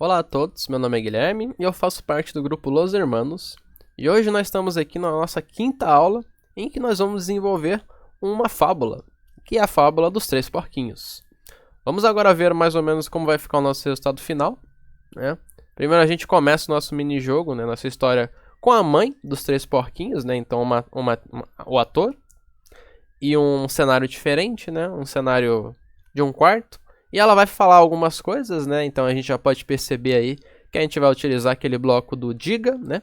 Olá a todos, meu nome é Guilherme e eu faço parte do grupo Los Hermanos. E hoje nós estamos aqui na nossa quinta aula em que nós vamos desenvolver uma fábula, que é a fábula dos três porquinhos. Vamos agora ver mais ou menos como vai ficar o nosso resultado final, né? Primeiro a gente começa o nosso mini-jogo, né, nossa história com a mãe dos três porquinhos, né? Então o ator e um cenário diferente, né? Um cenário de um quarto. E ela vai falar algumas coisas, né? Então a gente já pode perceber aí que a gente vai utilizar aquele bloco do diga, né?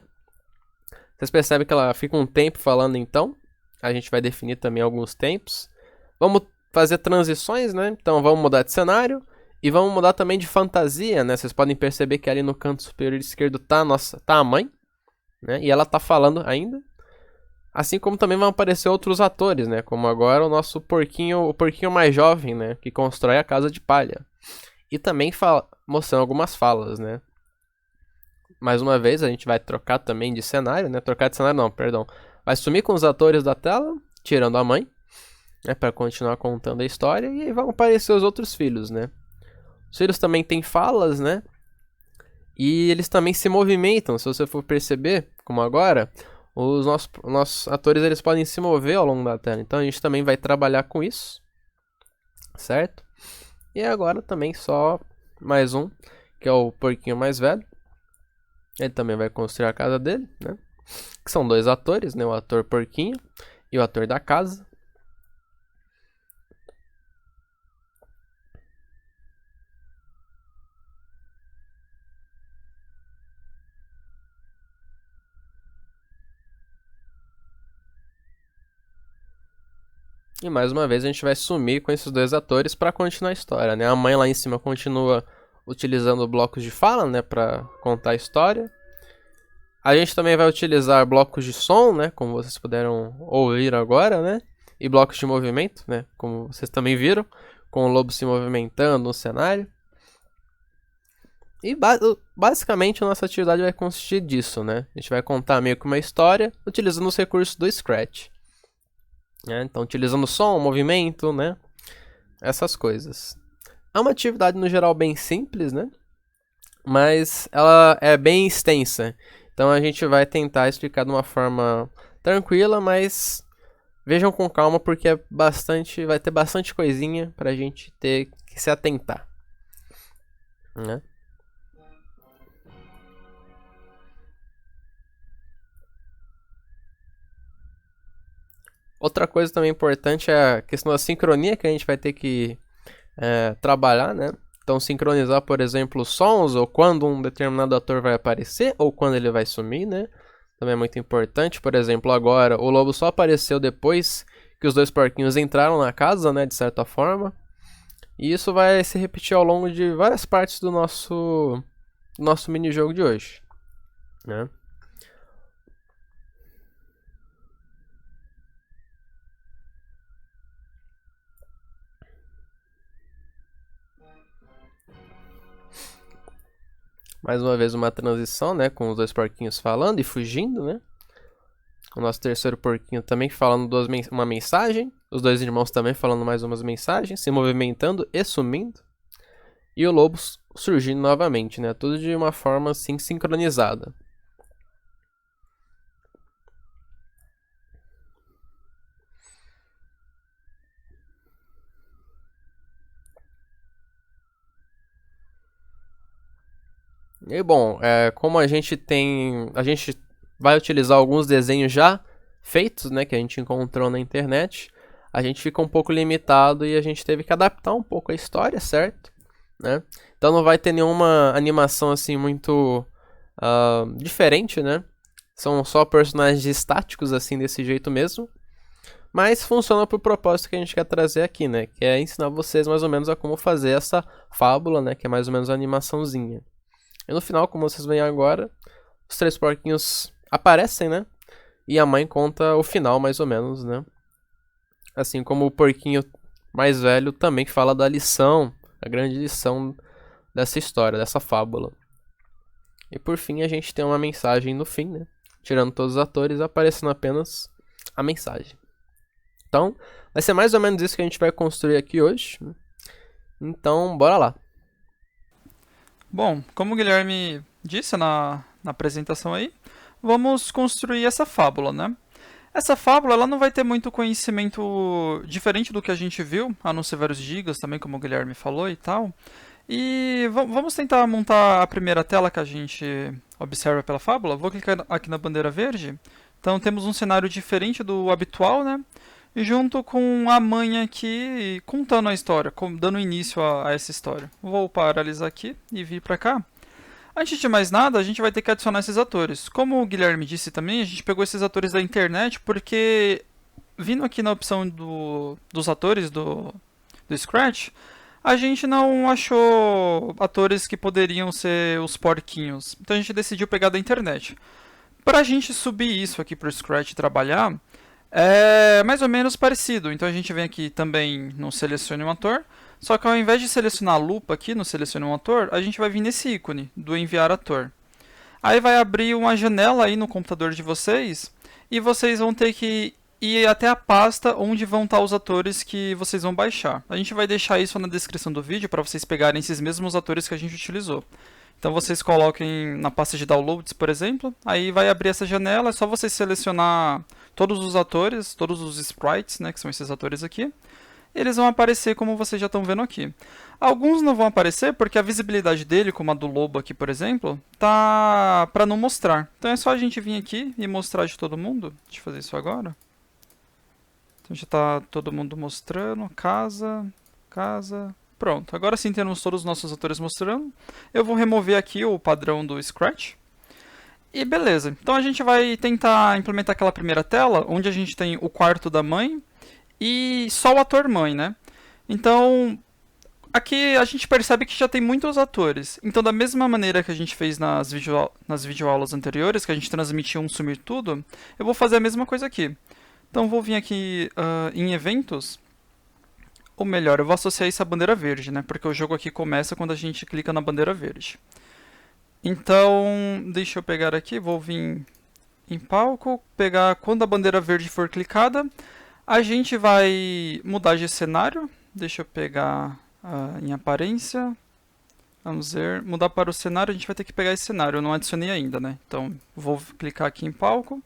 Vocês percebem que ela fica um tempo falando então. A gente vai definir também alguns tempos. Vamos fazer transições, né? Então vamos mudar de cenário. E vamos mudar também de fantasia, né? Vocês podem perceber que ali no canto superior esquerdo tá a mãe, né? E ela tá falando ainda. Assim como também vão aparecer outros atores, né? Como agora o nosso porquinho, o porquinho mais jovem, né? Que constrói a casa de palha. E também mostrando algumas falas, né? Mais uma vez, a gente vai trocar também de cenário, né? Trocar de cenário não, perdão. Vai sumir com os atores da tela, tirando a mãe, né? Para continuar contando a história. E aí vão aparecer os outros filhos, né? Os filhos também têm falas, né? E eles também se movimentam, se você for perceber, como agora, os nossos atores eles podem se mover ao longo da tela. Então a gente também vai trabalhar com isso, certo? E agora também só mais um, que é o porquinho mais velho. Ele também vai construir a casa dele, né? Que são dois atores, né? O ator porquinho e o ator da casa. E mais uma vez a gente vai sumir com esses dois atores para continuar a história, né? A mãe lá em cima continua utilizando blocos de fala, né, para contar a história. A gente também vai utilizar blocos de som, né, como vocês puderam ouvir agora, né? E blocos de movimento, né, como vocês também viram, com o lobo se movimentando no cenário. E basicamente a nossa atividade vai consistir disso, né? A gente vai contar meio que uma história utilizando os recursos do Scratch. Né? Então, utilizando som, movimento, né? Essas coisas. É uma atividade no geral bem simples, né? Mas ela é bem extensa. Então a gente vai tentar explicar de uma forma tranquila, mas vejam com calma porque vai ter bastante coisinha pra gente ter que se atentar. Né? Outra coisa também importante é a questão da sincronia que a gente vai ter que trabalhar, né? Então, sincronizar, por exemplo, sons, ou quando um determinado ator vai aparecer, ou quando ele vai sumir, né? Também é muito importante. Por exemplo, agora, o lobo só apareceu depois que os dois porquinhos entraram na casa, né? De certa forma. E isso vai se repetir ao longo de várias partes do nosso mini-jogo de hoje, né? Mais uma vez uma transição, né? Com os dois porquinhos falando e fugindo, né? O nosso terceiro porquinho também falando uma mensagem. Os dois irmãos também falando mais umas mensagens, se movimentando e sumindo. E o lobo surgindo novamente, né? Tudo de uma forma assim sincronizada. E bom, como a gente vai utilizar alguns desenhos já feitos, né, que a gente encontrou na internet, a gente fica um pouco limitado e a gente teve que adaptar um pouco a história, certo? Né? Então não vai ter nenhuma animação assim muito diferente, né? São só personagens estáticos assim desse jeito mesmo. Mas funciona pro propósito que a gente quer trazer aqui, né? Que é ensinar vocês mais ou menos a como fazer essa fábula, né? Que é mais ou menos uma animaçãozinha. E no final, como vocês veem agora, os três porquinhos aparecem, né? E a mãe conta o final, mais ou menos, né? Assim como o porquinho mais velho também fala da lição, a grande lição dessa história, dessa fábula. E por fim, a gente tem uma mensagem no fim, né? Tirando todos os atores, aparecendo apenas a mensagem. Então, vai ser mais ou menos isso que a gente vai construir aqui hoje. Então, bora lá. Bom, como o Guilherme disse na apresentação aí, vamos construir essa fábula, né? Essa fábula ela não vai ter muito conhecimento diferente do que a gente viu, a não ser vários gigas também, como o Guilherme falou e tal. E vamos tentar montar a primeira tela que a gente observa pela fábula. Vou clicar aqui na bandeira verde. Então temos um cenário diferente do habitual, né? E junto com a mãe aqui contando a história, dando início a essa história. Vou paralisar aqui e vir para cá. Antes de mais nada, a gente vai ter que adicionar esses atores. Como o Guilherme disse também, a gente pegou esses atores da internet porque, vindo aqui na opção dos atores do Scratch, a gente não achou atores que poderiam ser os porquinhos. Então a gente decidiu pegar da internet. Para a gente subir isso aqui para o Scratch e trabalhar, é mais ou menos parecido. Então a gente vem aqui também no Selecione um ator. Só que ao invés de selecionar a lupa aqui no Selecione um ator, a gente vai vir nesse ícone do enviar ator. Aí vai abrir uma janela aí no computador de vocês e vocês vão ter que ir até a pasta onde vão estar os atores que vocês vão baixar. A gente vai deixar isso na descrição do vídeo para vocês pegarem esses mesmos atores que a gente utilizou. Então vocês coloquem na pasta de downloads, por exemplo, aí vai abrir essa janela, é só você selecionar todos os atores, todos os sprites, né, que são esses atores aqui. Eles vão aparecer como vocês já estão vendo aqui. Alguns não vão aparecer porque a visibilidade dele, como a do lobo aqui, por exemplo, tá para não mostrar. Então é só a gente vir aqui e mostrar de todo mundo. Deixa eu fazer isso agora. Então já está todo mundo mostrando. Casa, casa. Pronto. Agora sim temos todos os nossos atores mostrando. Eu vou remover aqui o padrão do Scratch. E beleza. Então a gente vai tentar implementar aquela primeira tela, onde a gente tem o quarto da mãe e só o ator mãe, né? Então, aqui a gente percebe que já tem muitos atores. Então, da mesma maneira que a gente fez nas videoaulas anteriores, que a gente transmitia um sumir tudo, eu vou fazer a mesma coisa aqui. Então, vou vir aqui em eventos, ou melhor, eu vou associar isso à bandeira verde, né? Porque o jogo aqui começa quando a gente clica na bandeira verde. Então, deixa eu pegar aqui, vou vir em palco, pegar quando a bandeira verde for clicada, a gente vai mudar de cenário. Deixa eu pegar em aparência. Vamos ver. Mudar para o cenário, a gente vai ter que pegar esse cenário. Eu não adicionei ainda, né? Então, vou clicar aqui em palco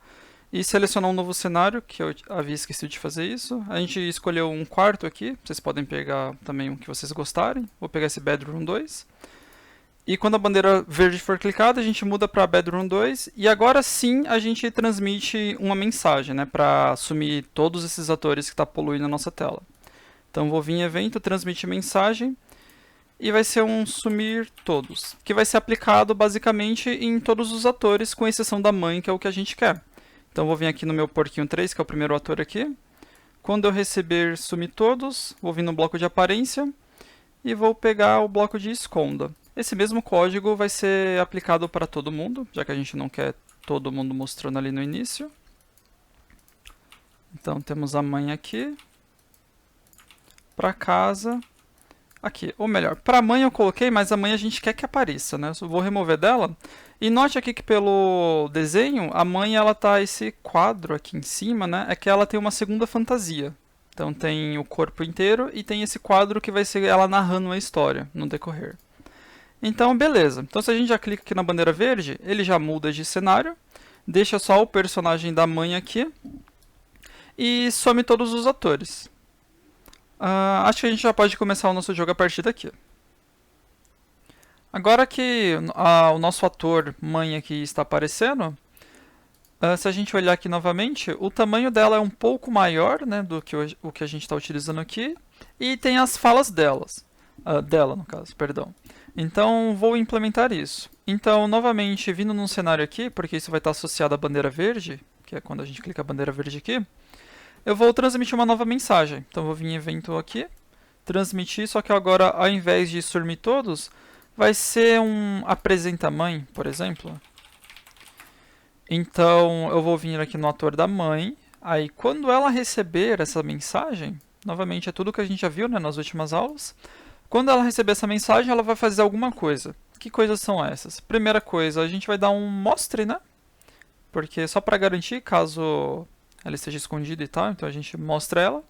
e selecionar um novo cenário, que eu havia esquecido de fazer isso. A gente escolheu um quarto aqui. Vocês podem pegar também um que vocês gostarem. Vou pegar esse Bedroom 2. E quando a bandeira verde for clicada, a gente muda para Bedroom 2 e agora sim a gente transmite uma mensagem, né, para sumir todos esses atores que está poluindo a nossa tela. Então vou vir em evento, transmitir mensagem e vai ser um sumir todos, que vai ser aplicado basicamente em todos os atores, com exceção da mãe, que é o que a gente quer. Então vou vir aqui no meu porquinho 3, que é o primeiro ator aqui. Quando eu receber sumir todos, vou vir no bloco de aparência e vou pegar o bloco de esconda. Esse mesmo código vai ser aplicado para todo mundo, já que a gente não quer todo mundo mostrando ali no início. Então temos a mãe aqui. Para casa. Aqui, ou melhor, para a mãe eu coloquei, mas a mãe a gente quer que apareça, né? Eu vou remover dela. E note aqui que pelo desenho, a mãe ela tá esse quadro aqui em cima, né? É que ela tem uma segunda fantasia. Então tem o corpo inteiro e tem esse quadro que vai ser ela narrando a história no decorrer. Então, beleza. Então, se a gente já clica aqui na bandeira verde, ele já muda de cenário, deixa só o personagem da mãe aqui e some todos os atores. Acho que a gente já pode começar o nosso jogo a partir daqui. Agora que o nosso ator mãe aqui está aparecendo, se a gente olhar aqui novamente, o tamanho dela é um pouco maior, né, do que o que a gente está utilizando aqui, e tem as falas dela, no caso, perdão. Então, vou implementar isso. Então, novamente, vindo num cenário aqui, porque isso vai estar associado à bandeira verde, que é quando a gente clica a bandeira verde aqui, eu vou transmitir uma nova mensagem. Então, vou vir em evento aqui, transmitir, só que agora, ao invés de sumir todos, vai ser um apresenta mãe, por exemplo. Então, eu vou vir aqui no ator da mãe, aí quando ela receber essa mensagem, novamente é tudo que a gente já viu, né, nas últimas aulas. Quando ela receber essa mensagem, ela vai fazer alguma coisa. Que coisas são essas? Primeira coisa, a gente vai dar um mostre, né? Porque só para garantir, caso ela esteja escondida e tal, então a gente mostra ela.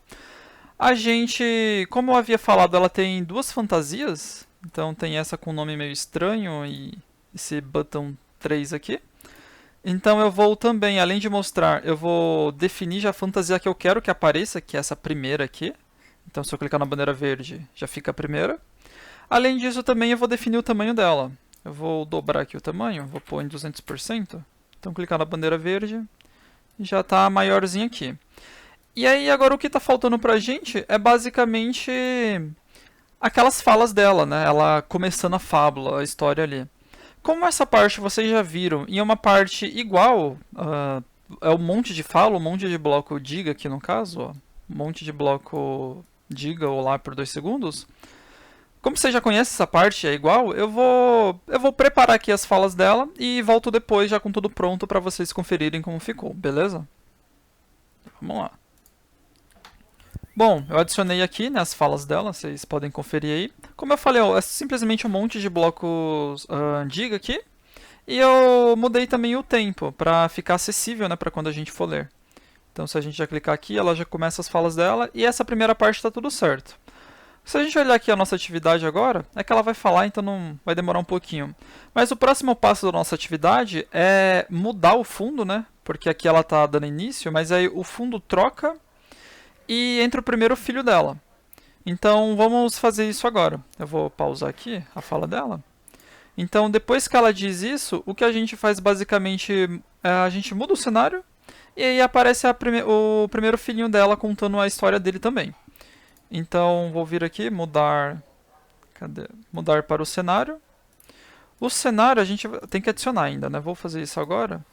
A gente, como eu havia falado, ela tem duas fantasias. Então tem essa com nome meio estranho e esse button 3 aqui. Então eu vou também, além de mostrar, eu vou definir já a fantasia que eu quero que apareça, que é essa primeira aqui. Então se eu clicar na bandeira verde, já fica a primeira. Além disso também eu vou definir o tamanho dela. Eu vou dobrar aqui o tamanho, vou pôr em 200%. Então clicar na bandeira verde, já está maiorzinho aqui. E aí agora o que está faltando pra gente é basicamente aquelas falas dela, né? Ela começando a fábula, a história ali. Como essa parte vocês já viram, e é uma parte igual, é um monte de fala, um monte de bloco diga aqui no caso, ó, um monte de bloco diga ou lá por 2 segundos. Como você já conhece essa parte, é igual, eu vou preparar aqui as falas dela e volto depois já com tudo pronto para vocês conferirem como ficou, beleza? Vamos lá. Bom, eu adicionei aqui, né, as falas dela, vocês podem conferir aí. Como eu falei, ó, é simplesmente um monte de blocos diga aqui. E eu mudei também o tempo para ficar acessível, né, para quando a gente for ler. Então se a gente já clicar aqui, ela já começa as falas dela e essa primeira parte está tudo certo. Se a gente olhar aqui a nossa atividade agora, é que ela vai falar, então não vai demorar um pouquinho. Mas o próximo passo da nossa atividade é mudar o fundo, né? Porque aqui ela está dando início, mas aí o fundo troca e entra o primeiro filho dela. Então vamos fazer isso agora. Eu vou pausar aqui a fala dela. Então depois que ela diz isso, o que a gente faz basicamente é a gente muda o cenário e aí aparece o primeiro filhinho dela contando a história dele também. Então vou vir aqui, mudar para o cenário. O cenário a gente tem que adicionar ainda, né? Vou fazer isso agora.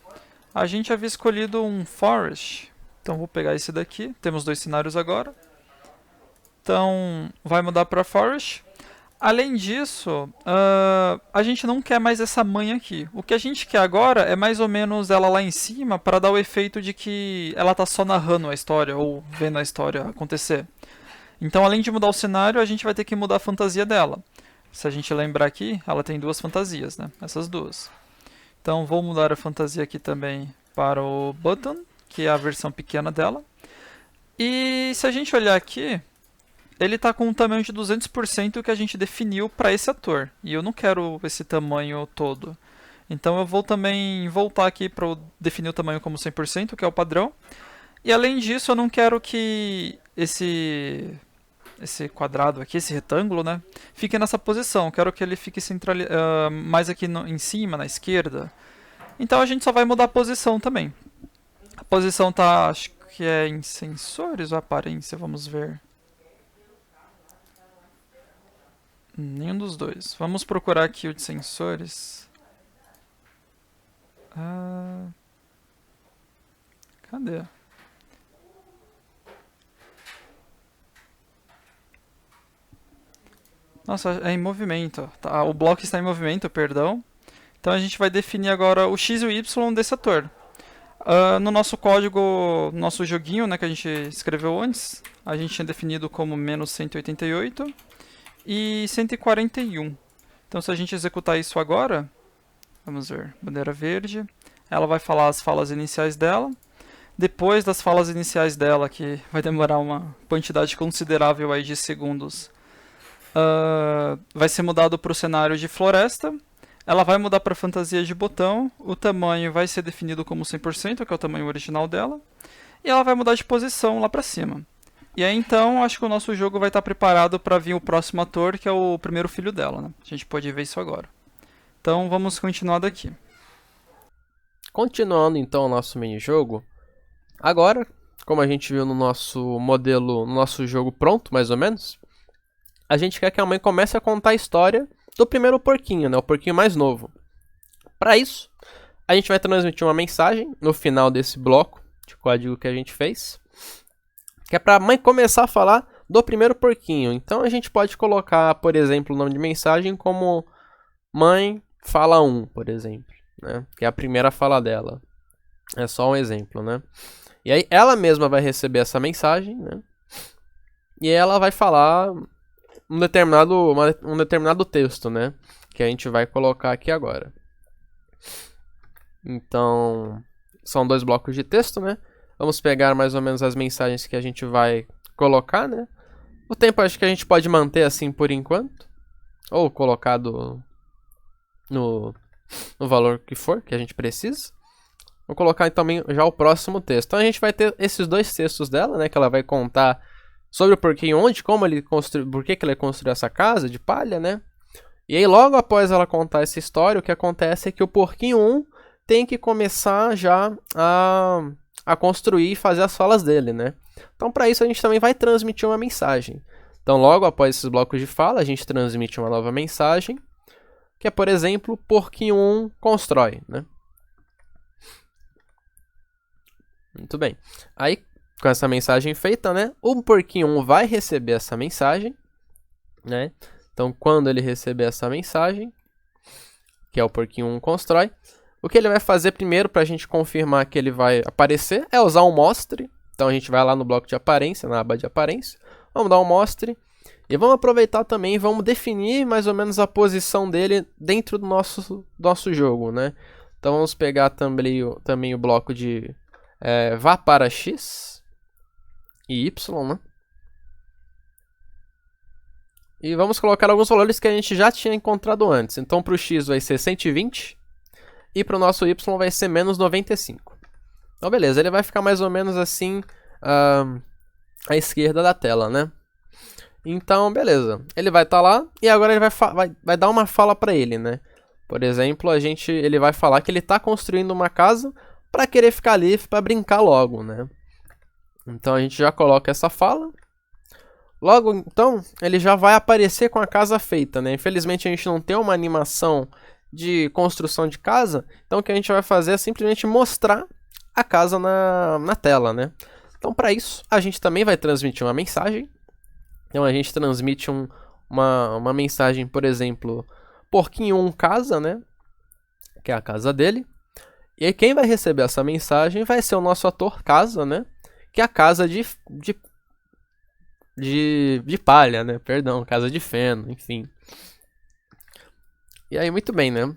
A gente havia escolhido um forest. Então vou pegar esse daqui. Temos 2 cenários agora. Então vai mudar para forest. Além disso, a gente não quer mais essa mãe aqui. O que a gente quer agora é mais ou menos ela lá em cima para dar o efeito de que ela está só narrando a história ou vendo a história acontecer. Então, além de mudar o cenário, a gente vai ter que mudar a fantasia dela. Se a gente lembrar aqui, ela tem 2 fantasias, né? Essas 2. Então, vou mudar a fantasia aqui também para o button, que é a versão pequena dela. E se a gente olhar aqui, ele está com um tamanho de 200% que a gente definiu para esse ator. E eu não quero esse tamanho todo. Então, eu vou também voltar aqui para definir o tamanho como 100%, que é o padrão. E além disso, eu não quero que esse quadrado aqui, esse retângulo, né, fique nessa posição. Quero que ele fique mais aqui em cima, na esquerda. Então a gente só vai mudar a posição também. A posição tá, acho que é em sensores ou aparência, vamos ver. Nenhum dos dois. Vamos procurar aqui o de sensores. Cadê? Nossa, é em movimento. Tá, o bloco está em movimento, perdão. Então a gente vai definir agora o X e o Y desse ator. No nosso código, no nosso joguinho, né, que a gente escreveu antes, a gente tinha definido como menos 188 e 141. Então se a gente executar isso agora, vamos ver, bandeira verde, ela vai falar as falas iniciais dela. Depois das falas iniciais dela, que vai demorar uma quantidade considerável aí de segundos, vai ser mudado para o cenário de floresta. Ela vai mudar para fantasia de botão. O tamanho vai ser definido como 100%, que é o tamanho original dela. E ela vai mudar de posição lá para cima. E aí então, acho que o nosso jogo vai estar preparado para vir o próximo ator, que é o primeiro filho dela, né? A gente pode ver isso agora. Então vamos continuar daqui. Continuando então o nosso mini-jogo. Agora, como a gente viu no nosso modelo, no nosso jogo pronto, mais ou menos, a gente quer que a mãe comece a contar a história do primeiro porquinho, né? O porquinho mais novo. Para isso, a gente vai transmitir uma mensagem no final desse bloco de código que a gente fez, que é para a mãe começar a falar do primeiro porquinho. Então a gente pode colocar, por exemplo, o nome de mensagem como mãe fala 1, por exemplo, né? Que é a primeira fala dela. É só um exemplo, né? E aí ela mesma vai receber essa mensagem, né? E ela vai falar um determinado texto, né? Que a gente vai colocar aqui agora. Então, são 2 blocos de texto, né? Vamos pegar mais ou menos as mensagens que a gente vai colocar, né? O tempo acho que a gente pode manter assim por enquanto. ou colocado no valor que for, que a gente precisa. Vou colocar também já o próximo texto. Então a gente vai ter esses dois textos dela, né, que ela vai contar sobre o porquinho onde, como ele construiu, por que ele construiu essa casa de palha, né? E aí logo após ela contar essa história, o que acontece é que o porquinho 1 tem que começar já a construir e fazer as falas dele, né? Então para isso a gente também vai transmitir uma mensagem. Então logo após esses blocos de fala, a gente transmite uma nova mensagem, que é, por exemplo, porquinho 1 constrói, né? Muito bem. Aí, com essa mensagem feita, né, o porquinho 1 vai receber essa mensagem, né? Então, quando ele receber essa mensagem, que é o porquinho 1 constrói, o que ele vai fazer primeiro para a gente confirmar que ele vai aparecer é usar um mostre. Então, a gente vai lá no bloco de aparência, na aba de aparência, vamos dar um mostre e vamos aproveitar também, vamos definir mais ou menos a posição dele dentro do nosso jogo, né? Então, vamos pegar também o bloco de vá para X e Y, né? E vamos colocar alguns valores que a gente já tinha encontrado antes. Então, para o X vai ser 120 e para o nosso Y vai ser menos 95. Então, beleza, ele vai ficar mais ou menos assim à esquerda da tela, né? Então, beleza. Ele vai estar lá e agora ele vai dar uma fala para ele, né? Por exemplo, ele vai falar que ele está construindo uma casa para querer ficar ali, para brincar logo, né? Então a gente já coloca essa fala. Logo, então, ele já vai aparecer com a casa feita, né? Infelizmente a gente não tem uma animação de construção de casa, então o que a gente vai fazer é simplesmente mostrar a casa na tela, né? Então, para isso, a gente também vai transmitir uma mensagem. Então a gente transmite uma mensagem, por exemplo, porquinho 1 casa, né? Que é a casa dele. E aí quem vai receber essa mensagem vai ser o nosso ator casa, né? Que é a casa de palha, né? Perdão, casa de feno, enfim. E aí, muito bem, né?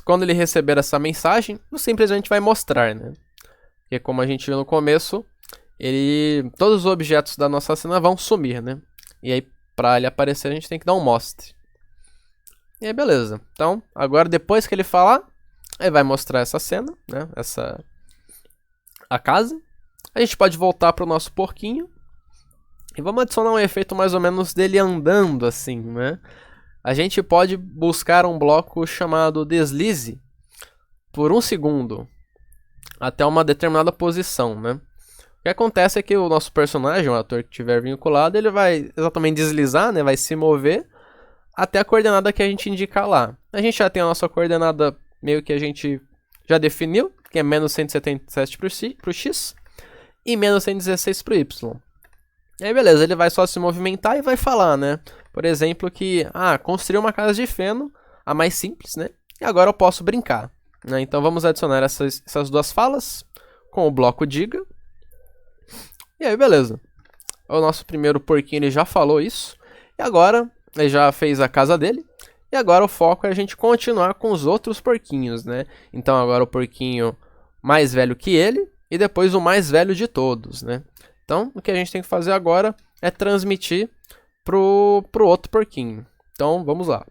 Quando ele receber essa mensagem, simplesmente vai mostrar, né? Porque como a gente viu no começo, todos os objetos da nossa cena vão sumir, né? E aí, para ele aparecer, a gente tem que dar um mostre. E aí, beleza. Então, agora depois que ele falar, ele vai mostrar essa cena, né? A casa. A gente pode voltar para o nosso porquinho. E vamos adicionar um efeito mais ou menos dele andando assim, né? A gente pode buscar um bloco chamado deslize por 1 segundo até uma determinada posição, né? O que acontece é que o nosso personagem, o ator que estiver vinculado, ele vai exatamente deslizar, né? Vai se mover até a coordenada que a gente indicar lá. A gente já tem a nossa coordenada meio que a gente já definiu, que é menos 177 para o X e menos 116 para o Y. E aí, beleza, ele vai só se movimentar e vai falar, né? Por exemplo, que, construí uma casa de feno, a mais simples, né? E agora eu posso brincar, né? Então vamos adicionar essas duas falas com o bloco diga. E aí, beleza. O nosso primeiro porquinho, ele já falou isso. E agora, ele já fez a casa dele. E agora o foco é a gente continuar com os outros porquinhos, né? Então agora o porquinho mais velho que ele e depois o mais velho de todos, né? Então, o que a gente tem que fazer agora é transmitir pro outro porquinho. Então, vamos lá.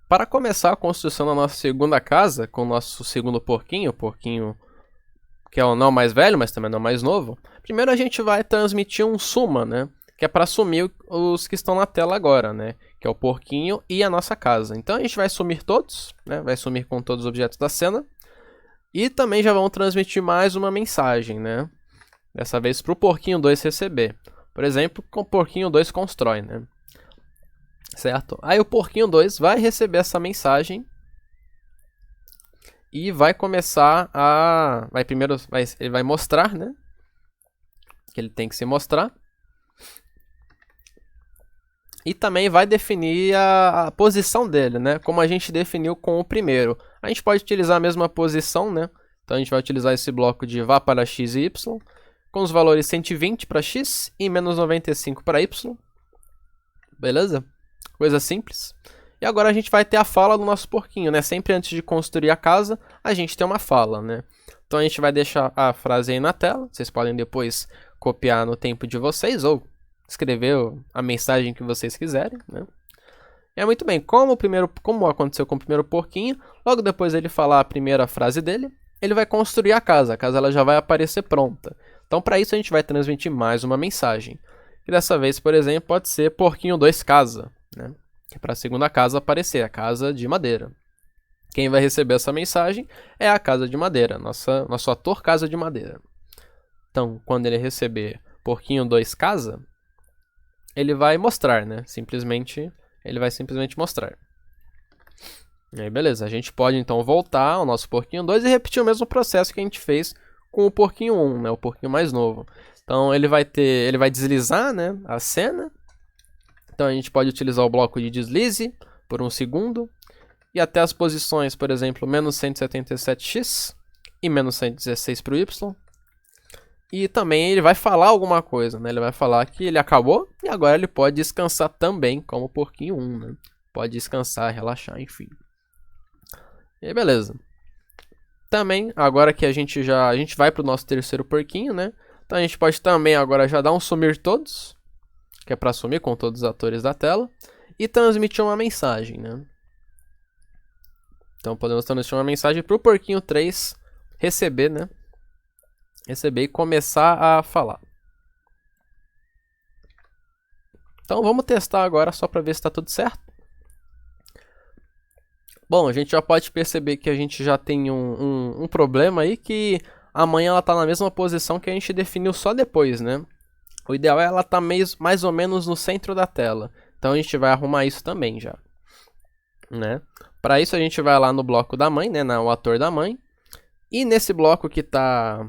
Para começar a construção da nossa segunda casa, com o nosso segundo porquinho, o porquinho que é o não mais velho, mas também não mais novo, primeiro a gente vai transmitir um suma, né? Que é para sumir os que estão na tela agora, né? Que é o porquinho e a nossa casa. Então, a gente vai sumir todos, né? Vai sumir com todos os objetos da cena. E também já vamos transmitir mais uma mensagem, né? Dessa vez para o porquinho 2 receber. Por exemplo, com o porquinho 2 constrói, né? Certo? Aí o porquinho 2 vai receber essa mensagem e vai começar ele vai mostrar, né? Que ele tem que se mostrar. E também vai definir a posição dele, né? Como a gente definiu com o primeiro. A gente pode utilizar a mesma posição, né? Então a gente vai utilizar esse bloco de vá para X e Y, com os valores 120 para X e menos 95 para Y. Beleza? Coisa simples. E agora a gente vai ter a fala do nosso porquinho, né? Sempre antes de construir a casa, a gente tem uma fala, né? Então a gente vai deixar a frase aí na tela. Vocês podem depois copiar no tempo de vocês, ou escrever a mensagem que vocês quiserem, né? É muito bem, como aconteceu com o primeiro porquinho, logo depois ele falar a primeira frase dele, ele vai construir a casa ela já vai aparecer pronta. Então, para isso, a gente vai transmitir mais uma mensagem. E dessa vez, por exemplo, pode ser porquinho 2 casa, né? Que é para a segunda casa aparecer, a casa de madeira. Quem vai receber essa mensagem é a casa de madeira, nosso ator casa de madeira. Então, quando ele receber porquinho 2 casa, ele vai mostrar, né? Ele vai simplesmente mostrar. E aí, beleza. A gente pode, então, voltar ao nosso porquinho 2 e repetir o mesmo processo que a gente fez com o porquinho 1, né? O porquinho mais novo. Então, ele vai deslizar, né? A cena. Então, a gente pode utilizar o bloco de deslize por 1 segundo. E até as posições, por exemplo, menos 177x e menos 116 para o y. E também ele vai falar alguma coisa, né? Ele vai falar que ele acabou e agora ele pode descansar também, como o porquinho 1, né? Pode descansar, relaxar, enfim. E aí, beleza. Também, agora que a gente vai para o nosso terceiro porquinho, né? Então a gente pode também agora já dar um sumir todos, que é para sumir com todos os atores da tela, e transmitir uma mensagem, né? Então podemos transmitir uma mensagem para o porquinho 3 receber, né? Receber e começar a falar. Então vamos testar agora só para ver se está tudo certo. Bom, a gente já pode perceber que a gente já tem um problema aí, que a mãe ela tá na mesma posição que a gente definiu só depois, né? O ideal é ela estar mais ou menos no centro da tela. Então a gente vai arrumar isso também já, né? Para isso a gente vai lá no bloco da mãe, né? O ator da mãe. E nesse bloco que tá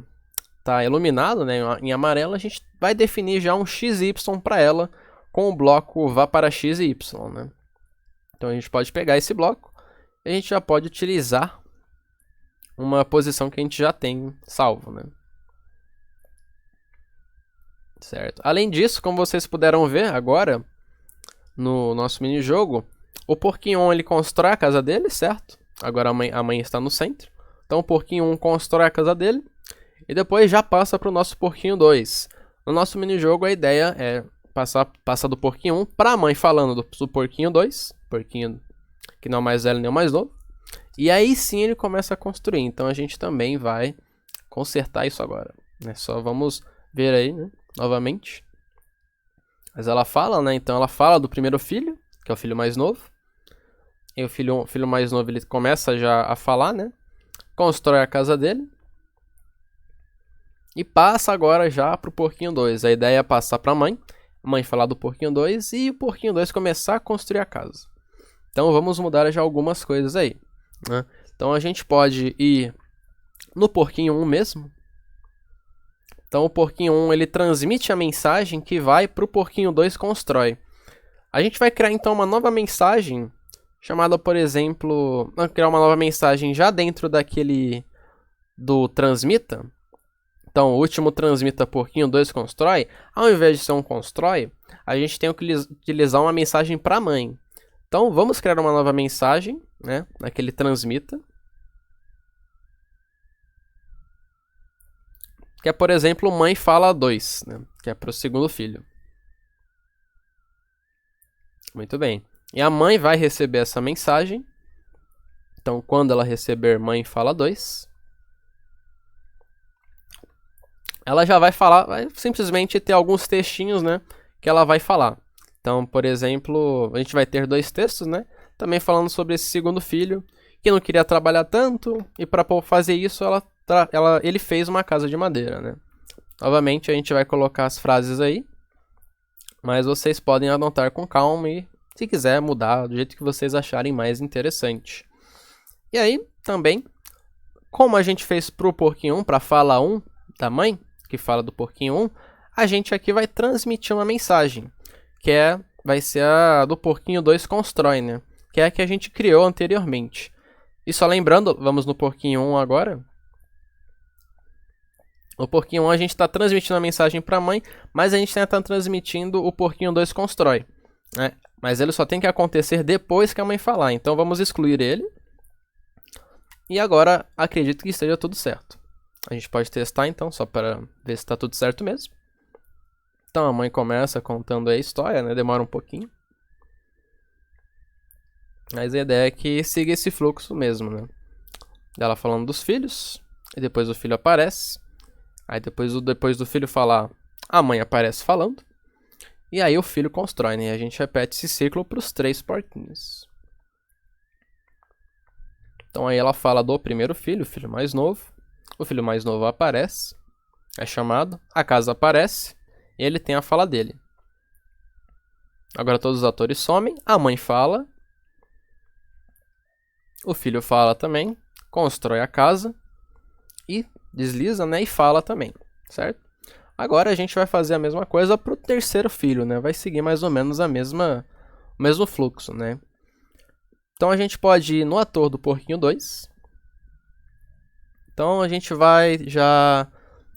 iluminado, né, em amarelo, a gente vai definir já um XY para ela com o bloco vá para X e Y, né? Então a gente pode pegar esse bloco e a gente já pode utilizar uma posição que a gente já tem salvo, né? Certo. Além disso, como vocês puderam ver agora no nosso mini-jogo, o porquinho 1 ele constrói a casa dele, certo? Agora a mãe está no centro. Então o porquinho 1 constrói a casa dele. E depois já passa para o nosso porquinho 2. No nosso minijogo, a ideia é passar do porquinho 1 para a mãe falando do porquinho 2. Porquinho que não é o mais velho nem o mais novo. E aí sim ele começa a construir. Então a gente também vai consertar isso agora, né? Só vamos ver aí, né? Novamente. Mas ela fala, né? Então ela fala do primeiro filho, que é o filho mais novo. E o filho mais novo ele começa já a falar, né? Constrói a casa dele. E passa agora já para o porquinho 2. A ideia é passar para a mãe falar do porquinho 2 e o porquinho 2 começar a construir a casa. Então vamos mudar já algumas coisas aí, né? Então a gente pode ir no porquinho 1 mesmo. Então o porquinho 1 ele transmite a mensagem que vai para o porquinho 2 constrói. A gente vai criar então uma nova mensagem chamada, por exemplo, criar uma nova mensagem já dentro do transmita. Então, o último transmita porquinho 2 constrói. Ao invés de ser um constrói, a gente tem que utilizar uma mensagem para a mãe. Então, vamos criar uma nova mensagem, né? Naquele transmita. Que é, por exemplo, mãe fala 2, né? Que é para o segundo filho. Muito bem. E a mãe vai receber essa mensagem. Então, quando ela receber mãe fala 2... ela já vai falar, vai simplesmente ter alguns textinhos, né, que ela vai falar. Então, por exemplo, a gente vai ter 2 textos, né, também falando sobre esse segundo filho, que não queria trabalhar tanto, e para fazer isso, ele fez uma casa de madeira, né. Novamente, a gente vai colocar as frases aí, mas vocês podem anotar com calma e, se quiser, mudar do jeito que vocês acharem mais interessante. E aí, também, como a gente fez pro porquinho 1, para fala 1 da mãe, que fala do porquinho 1, a gente aqui vai transmitir uma mensagem, que vai ser a do porquinho 2 constrói, né? Que é a que a gente criou anteriormente. E só lembrando, vamos no porquinho 1 agora. No porquinho 1 a gente está transmitindo a mensagem para a mãe, mas a gente está transmitindo o porquinho 2 constrói, né? Mas ele só tem que acontecer depois que a mãe falar, então vamos excluir ele. E agora acredito que esteja tudo certo. A gente pode testar então, só para ver se está tudo certo mesmo. Então a mãe começa contando a história, né? Demora um pouquinho. Mas a ideia é que siga esse fluxo mesmo, né? Ela falando dos filhos, e depois o filho aparece. Aí depois do filho falar, a mãe aparece falando. E aí o filho constrói, né? E a gente repete esse ciclo para os 3 porquinhos. Então aí ela fala do primeiro filho, o filho mais novo. O filho mais novo aparece, é chamado, a casa aparece, e ele tem a fala dele. Agora todos os atores somem, a mãe fala, o filho fala também, constrói a casa e desliza, né, e fala também, certo? Agora a gente vai fazer a mesma coisa pro terceiro filho, né? Vai seguir mais ou menos o mesmo fluxo, né? Então a gente pode ir no ator do porquinho 2. Então a gente vai já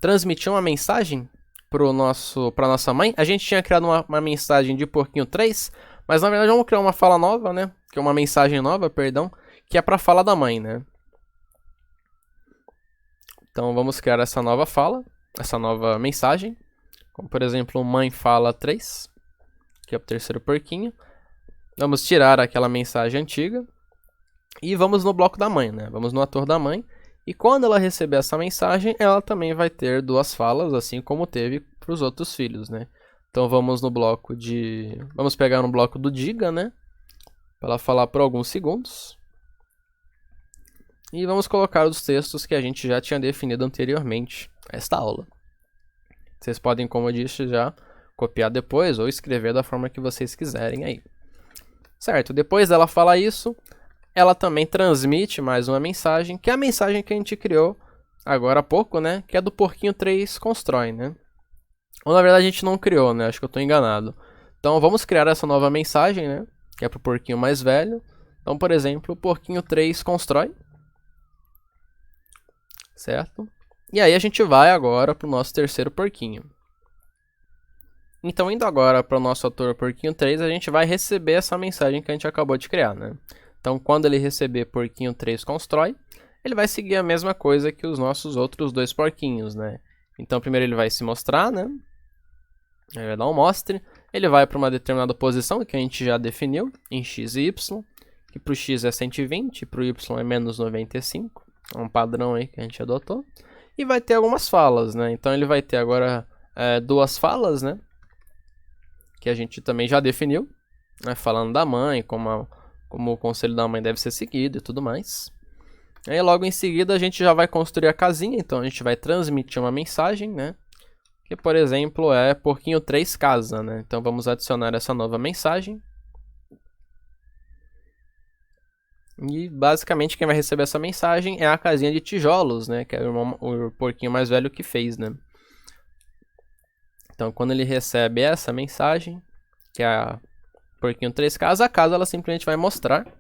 transmitir uma mensagem para nossa mãe. A gente tinha criado uma mensagem de porquinho 3, mas na verdade vamos criar uma fala nova, né? Que é uma mensagem nova, perdão, que é para fala da mãe, né? Então vamos criar essa nova fala, essa nova mensagem. Como por exemplo, mãe fala 3, que é o terceiro porquinho. Vamos tirar aquela mensagem antiga e vamos no bloco da mãe, né? Vamos no ator da mãe. E quando ela receber essa mensagem, ela também vai ter 2 falas, assim como teve para os outros filhos, né? Então vamos no bloco de... Vamos pegar no bloco do diga, né? Para ela falar por alguns segundos. E vamos colocar os textos que a gente já tinha definido anteriormente a esta aula. Vocês podem, como eu disse, já copiar depois ou escrever da forma que vocês quiserem aí. Certo, depois dela falar isso, ela também transmite mais uma mensagem, que é a mensagem que a gente criou agora há pouco, né? Que é do porquinho 3 constrói, né? Ou na verdade a gente não criou, né? Acho que eu estou enganado. Então vamos criar essa nova mensagem, né? Que é para o porquinho mais velho. Então, por exemplo, o porquinho 3 constrói. Certo? E aí a gente vai agora para o nosso terceiro porquinho. Então, indo agora para o nosso ator porquinho 3, a gente vai receber essa mensagem que a gente acabou de criar, né? Então, quando ele receber porquinho 3 constrói, ele vai seguir a mesma coisa que os nossos outros 2 porquinhos, né? Então, primeiro ele vai se mostrar, né? Ele vai dar um mostre. Ele vai para uma determinada posição que a gente já definiu, em x e y, que para o x é 120 e para o y é menos 95. É um padrão aí que a gente adotou. E vai ter algumas falas, né? Então, ele vai ter agora 2 falas, né? Que a gente também já definiu, né? Falando da mãe, como o conselho da mãe deve ser seguido e tudo mais. Aí logo em seguida a gente já vai construir a casinha, então a gente vai transmitir uma mensagem, né? Que por exemplo é porquinho 3 casa, né? Então vamos adicionar essa nova mensagem. E basicamente quem vai receber essa mensagem é a casinha de tijolos, né? Que é o porquinho mais velho que fez, né? Então, quando ele recebe essa mensagem, que é a porquinho 3 casa, a casa ela simplesmente vai mostrar,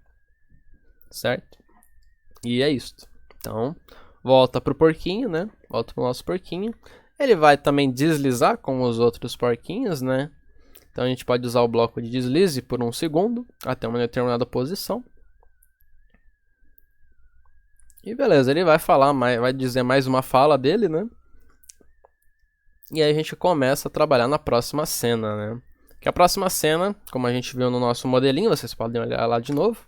certo? E é isso. Então, volta pro porquinho, né? Volta pro nosso porquinho. Ele vai também deslizar com os outros porquinhos, né? Então, a gente pode usar o bloco de deslize por 1 segundo, até uma determinada posição. E beleza, ele vai falar, vai dizer mais uma fala dele, né? E aí a gente começa a trabalhar na próxima cena, né? Que a próxima cena, como a gente viu no nosso modelinho, vocês podem olhar lá de novo.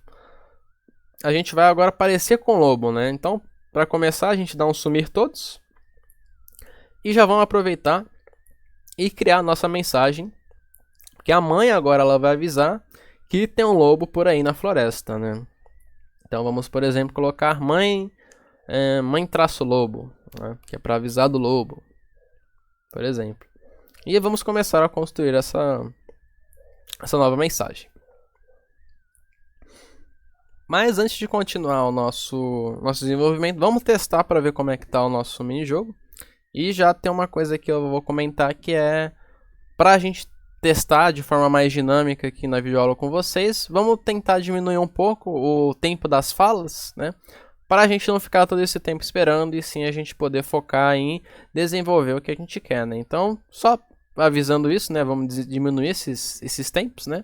A gente vai agora aparecer com o lobo, né? Então, para começar, a gente dá um sumir todos. E já vamos aproveitar e criar a nossa mensagem. Que a mãe agora ela vai avisar que tem um lobo por aí na floresta, né? Então vamos, por exemplo, colocar mãe traço lobo, né? Que é para avisar do lobo. Por exemplo. E vamos começar a construir essa nova mensagem. Mas antes de continuar o nosso desenvolvimento, vamos testar para ver como é que está o nosso minijogo. E já tem uma coisa que eu vou comentar que é para a gente testar de forma mais dinâmica aqui na videoaula com vocês, vamos tentar diminuir um pouco o tempo das falas, né? Para a gente não ficar todo esse tempo esperando e sim a gente poder focar em desenvolver o que a gente quer, né? Então, só avisando isso, né? Vamos diminuir esses tempos, né?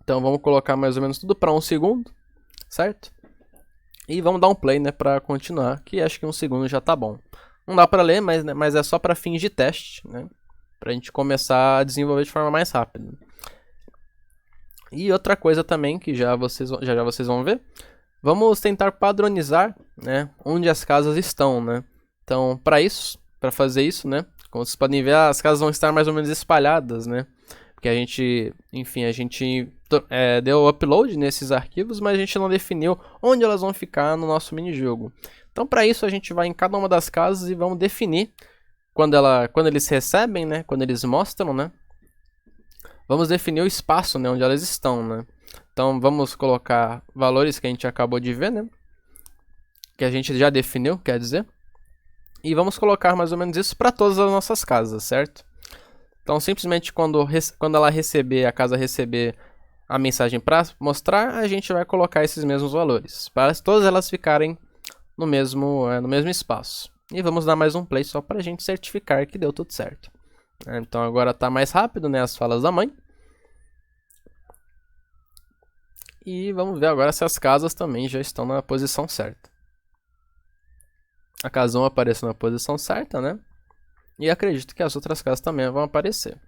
Então, vamos colocar mais ou menos tudo para 1 segundo, certo? E vamos dar um play, né? Para continuar, que acho que 1 segundo já tá bom. Não dá para ler, mas é só para fins de teste, né? para a gente começar a desenvolver de forma mais rápida. E outra coisa também que já vocês vão ver, vamos tentar padronizar, né, onde as casas estão, né? Então, para fazer isso, né, como vocês podem ver, as casas vão estar mais ou menos espalhadas, né? Porque a gente deu upload nesses arquivos, mas a gente não definiu onde elas vão ficar no nosso minijogo. Então, para isso, a gente vai em cada uma das casas e vamos definir quando eles recebem, né? Quando eles mostram, né? Vamos definir o espaço, né? Onde elas estão, né? Então, vamos colocar valores que a gente acabou de ver, né? Que a gente já definiu, quer dizer. E vamos colocar mais ou menos isso para todas as nossas casas, certo? Então, simplesmente quando a casa receber a mensagem para mostrar, a gente vai colocar esses mesmos valores, para todas elas ficarem no mesmo espaço. E vamos dar mais um play só para a gente certificar que deu tudo certo. Então agora está mais rápido, né, as falas da mãe. E vamos ver agora se as casas também já estão na posição certa. A casa 1 apareceu na posição certa, né? E acredito que as outras casas também vão aparecer.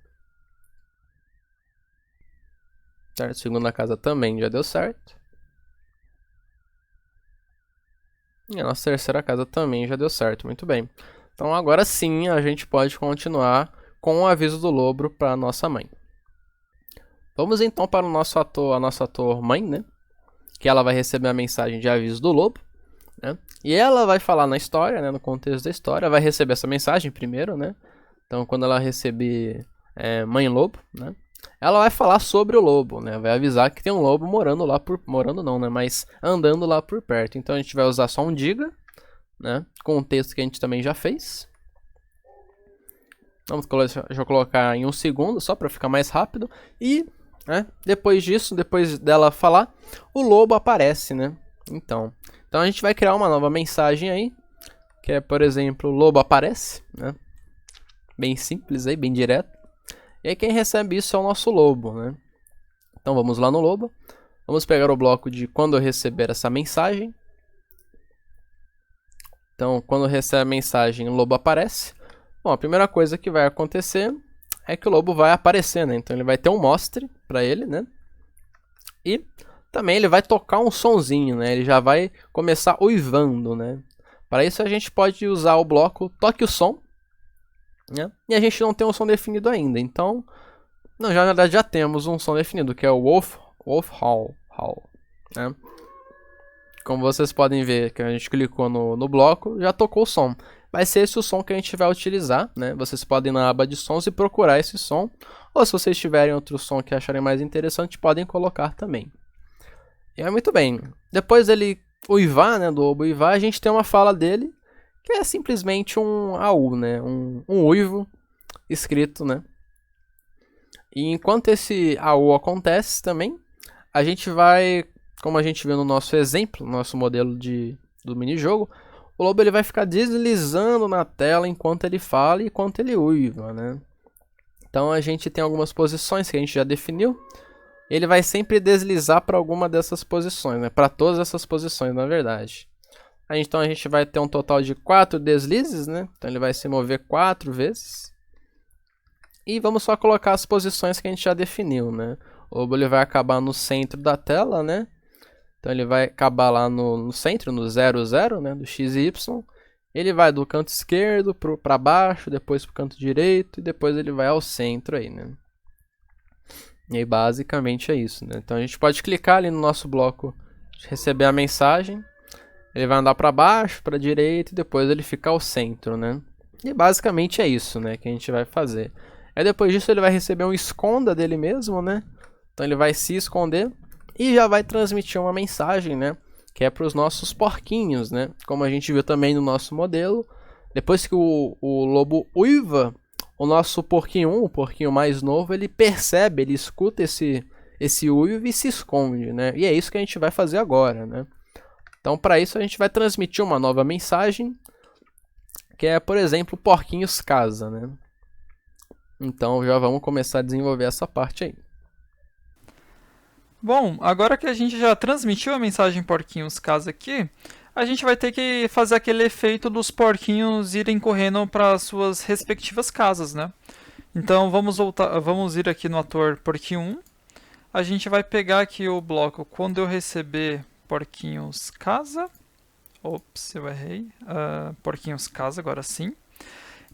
Certo? A segunda casa também já deu certo. E a nossa terceira casa também já deu certo, muito bem. Então agora sim a gente pode continuar com o aviso do lobo para a nossa mãe. Vamos então para a nossa ator mãe, né? Que ela vai receber a mensagem de aviso do lobo, né? E ela vai falar na história, né? No contexto da história, vai receber essa mensagem primeiro, né? Então quando ela receber mãe lobo, né? Ela vai falar sobre o lobo, né? Vai avisar que tem um lobo morando não, né? Mas andando lá por perto. Então a gente vai usar só um diga, né? Com o texto que a gente também já fez. Vamos colocar em 1 segundo, só para ficar mais rápido. E, né, depois disso, depois dela falar, o lobo aparece, né? Então a gente vai criar uma nova mensagem aí, que é, por exemplo, o lobo aparece, né? Bem simples aí, bem direto. E aí quem recebe isso é o nosso lobo, né? Então vamos lá no lobo. Vamos pegar o bloco de quando eu receber essa mensagem. Então, quando recebe a mensagem, o lobo aparece. Bom, a primeira coisa que vai acontecer é que o lobo vai aparecer, né? Então ele vai ter um mostre para ele, né? E também ele vai tocar um sonzinho, né? Ele já vai começar uivando, né? Para isso a gente pode usar o bloco toque o som, né? E a gente não tem um som definido ainda, então na verdade já temos um som definido, que é o wolf howl, né? Como vocês podem ver que a gente clicou no bloco, já tocou o som. Vai ser esse o som que a gente vai utilizar, né? Vocês podem ir na aba de sons e procurar esse som, ou se vocês tiverem outro som que acharem mais interessante, podem colocar também. E é muito bem. Depois dele uivar, né, do lobo uivar, a gente tem uma fala dele, que é simplesmente um AU, né, um uivo escrito, né. E enquanto esse AU acontece também, a gente vai, como a gente viu no nosso exemplo, no nosso modelo do minijogo, o lobo ele vai ficar deslizando na tela enquanto ele fala e enquanto ele uiva, né. Então a gente tem algumas posições que a gente já definiu. Ele vai sempre deslizar para alguma dessas posições, né? Para todas essas posições, na verdade. Então a gente vai ter um total de 4 deslizes, né? Então ele vai se mover 4 vezes. E vamos só colocar as posições que a gente já definiu, né? O lobo ele vai acabar no centro da tela, né? Então ele vai acabar lá no centro, no 0, 0, né? Do x e y. Ele vai do canto esquerdo para baixo, depois para o canto direito e depois ele vai ao centro aí, né? E aí basicamente é isso, né? Então a gente pode clicar ali no nosso bloco de receber a mensagem. Ele vai andar para baixo, para a direita e depois ele fica ao centro, né? E basicamente é isso, né, que a gente vai fazer. Aí depois disso ele vai receber um esconda dele mesmo, né? Então ele vai se esconder e já vai transmitir uma mensagem, né? Que é para os nossos porquinhos, né? Como a gente viu também no nosso modelo. Depois que o lobo uiva, o nosso porquinho 1, o porquinho mais novo, ele percebe, ele escuta esse uivo e se esconde, né? E é isso que a gente vai fazer agora, né? Então, para isso, a gente vai transmitir uma nova mensagem, que é, por exemplo, porquinhos casa, né? Então, já vamos começar a desenvolver essa parte aí. Bom, agora que a gente já transmitiu a mensagem porquinhos casa aqui, a gente vai ter que fazer aquele efeito dos porquinhos irem correndo para suas respectivas casas, né? Então vamos ir aqui no ator porquinho 1. A gente vai pegar aqui o bloco quando eu receber porquinhos casa. Ops, eu errei. Porquinhos casa, agora sim.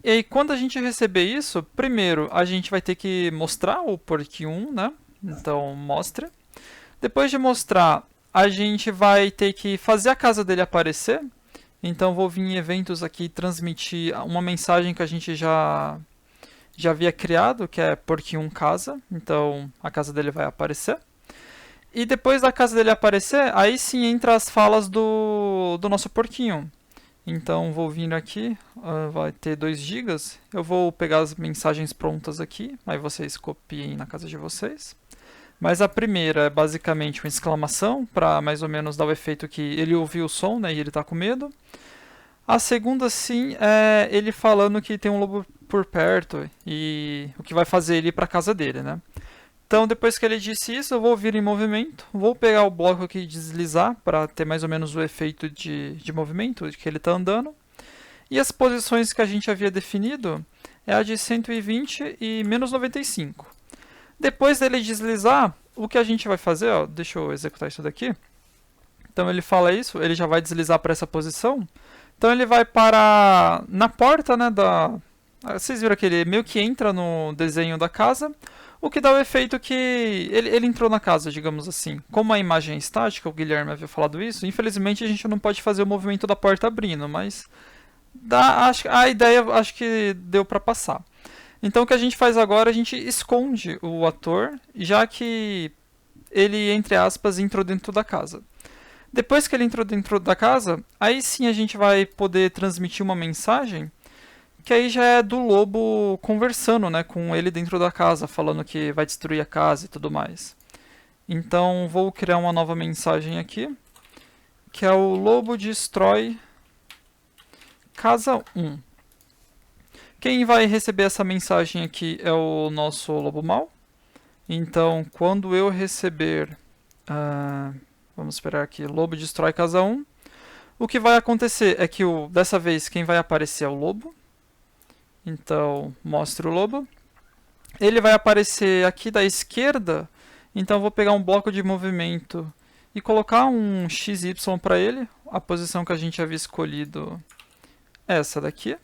E aí, quando a gente receber isso, primeiro a gente vai ter que mostrar o porquinho 1, né? Então, mostra. Depois de mostrar, a gente vai ter que fazer a casa dele aparecer. Então, vou vir em eventos aqui e transmitir uma mensagem que a gente já havia criado, que é porquinho 1 casa. Então, a casa dele vai aparecer. E depois da casa dele aparecer, aí sim entra as falas do nosso porquinho. Então vou vir aqui, vai ter 2 GB. Eu vou pegar as mensagens prontas aqui, aí vocês copiem na casa de vocês. Mas a primeira é basicamente uma exclamação, para mais ou menos dar o efeito que ele ouviu o som, né, e ele está com medo. A segunda sim é ele falando que tem um lobo por perto e o que vai fazer ele ir para a casa dele, né? Então, depois que ele disse isso, eu vou vir em movimento, vou pegar o bloco aqui e deslizar para ter mais ou menos o efeito de movimento de que ele está andando. E as posições que a gente havia definido é a de 120 e menos 95. Depois dele deslizar, o que a gente vai fazer, ó, deixa eu executar isso daqui. Então ele fala isso, ele já vai deslizar para essa posição. Então ele vai parar na porta, né, vocês viram que ele meio que entra no desenho da casa. O que dá o efeito que ele entrou na casa, digamos assim. Como a imagem é estática, o Guilherme havia falado isso, infelizmente a gente não pode fazer o movimento da porta abrindo, mas a ideia acho que deu para passar. Então o que a gente faz agora, a gente esconde o ator, já que ele, entre aspas, entrou dentro da casa. Depois que ele entrou dentro da casa, aí sim a gente vai poder transmitir uma mensagem que aí já é do lobo conversando, né, com ele dentro da casa, falando que vai destruir a casa e tudo mais. Então vou criar uma nova mensagem aqui, que é o lobo destrói casa 1. Quem vai receber essa mensagem aqui é o nosso lobo mau. Então quando eu receber, vamos esperar aqui, lobo destrói casa 1, o que vai acontecer é que dessa vez quem vai aparecer é o lobo. Então, mostre o lobo. Ele vai aparecer aqui da esquerda. Então, vou pegar um bloco de movimento e colocar um XY para ele. A posição que a gente havia escolhido é essa daqui.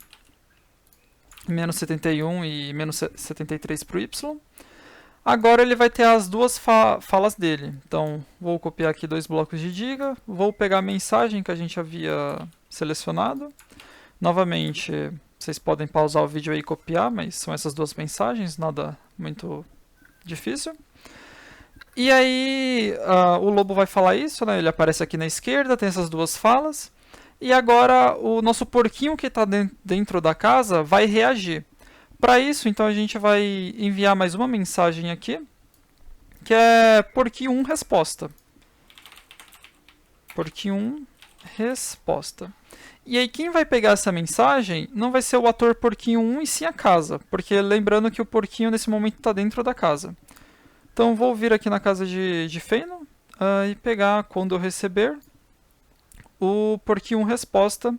Menos 71 e menos 73 para o Y. Agora ele vai ter as duas falas dele. Então, vou copiar aqui 2 blocos de diga. Vou pegar a mensagem que a gente havia selecionado. Novamente, vocês podem pausar o vídeo aí e copiar, mas são essas 2 mensagens, nada muito difícil. E aí, o lobo vai falar isso, né? Ele aparece aqui na esquerda, tem essas 2 falas. E agora, o nosso porquinho que está dentro da casa vai reagir. Para isso, então, a gente vai enviar mais uma mensagem aqui, que é porquinho 1 resposta. Porquinho 1 resposta. E aí quem vai pegar essa mensagem não vai ser o ator porquinho 1 e sim a casa, porque lembrando que o porquinho nesse momento está dentro da casa. Então vou vir aqui na casa de Feino e pegar quando eu receber o porquinho 1 resposta,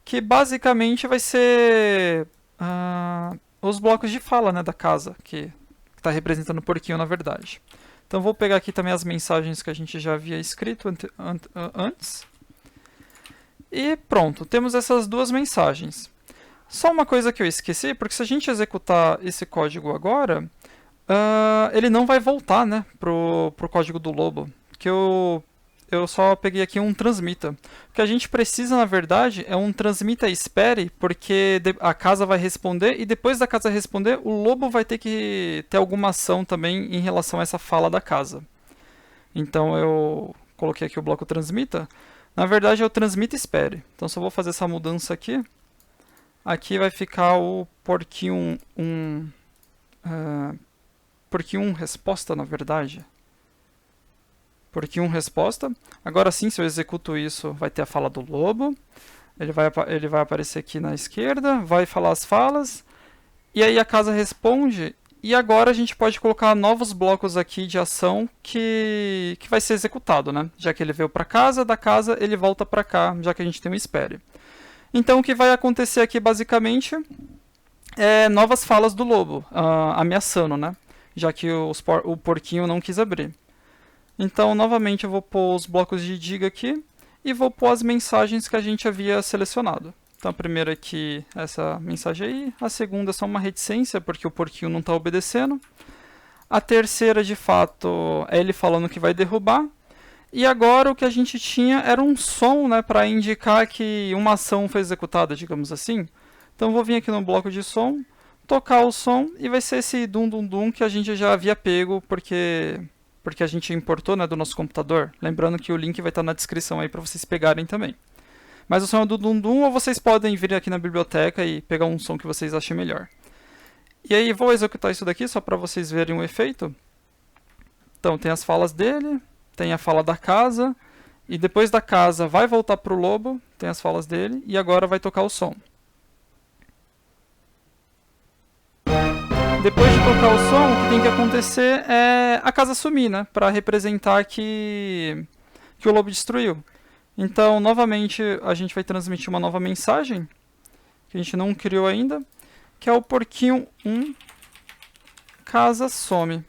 que basicamente vai ser os blocos de fala, né, da casa, que está representando o porquinho na verdade. Então vou pegar aqui também as mensagens que a gente já havia escrito antes. E pronto, temos essas 2 mensagens. Só uma coisa que eu esqueci, porque se a gente executar esse código agora, ele não vai voltar, né, pro código do lobo. Porque eu só peguei aqui um transmita. O que a gente precisa, na verdade, é um transmita espere, porque a casa vai responder, e depois da casa responder, o lobo vai ter que ter alguma ação também em relação a essa fala da casa. Então eu coloquei aqui o bloco transmita. Na verdade é o transmita espere. Então só vou fazer essa mudança aqui. Aqui vai ficar o porquinho 1 resposta, na verdade. Porquinho 1 resposta. Agora sim, se eu executo isso, vai ter a fala do lobo. Ele vai aparecer aqui na esquerda, vai falar as falas. E aí a casa responde. E agora a gente pode colocar novos blocos aqui de ação que vai ser executado, né? Já que ele veio para casa, da casa ele volta para cá, já que a gente tem um espere. Então o que vai acontecer aqui basicamente novas falas do lobo, ameaçando, né? Já que o porquinho não quis abrir. Então, novamente, eu vou pôr os blocos de diga aqui e vou pôr as mensagens que a gente havia selecionado. Então, a primeira aqui, essa mensagem aí. A segunda é só uma reticência, porque o porquinho não está obedecendo. A terceira, de fato, é ele falando que vai derrubar. E agora o que a gente tinha era um som, né, para indicar que uma ação foi executada, digamos assim. Então, eu vou vir aqui no bloco de som, tocar o som e vai ser esse dum dum dum que a gente já havia pego porque a gente importou, né, do nosso computador. Lembrando que o link vai estar na descrição aí para vocês pegarem também. Mas o som é do dum dum, ou vocês podem vir aqui na biblioteca e pegar um som que vocês achem melhor. E aí vou executar isso daqui só para vocês verem o efeito. Então tem as falas dele, tem a fala da casa, e depois da casa vai voltar pro lobo, tem as falas dele, e agora vai tocar o som. Depois de tocar o som, o que tem que acontecer é a casa sumir, né? Para representar que o lobo destruiu. Então, novamente, a gente vai transmitir uma nova mensagem, que a gente não criou ainda, que é o porquinho 1, casa some.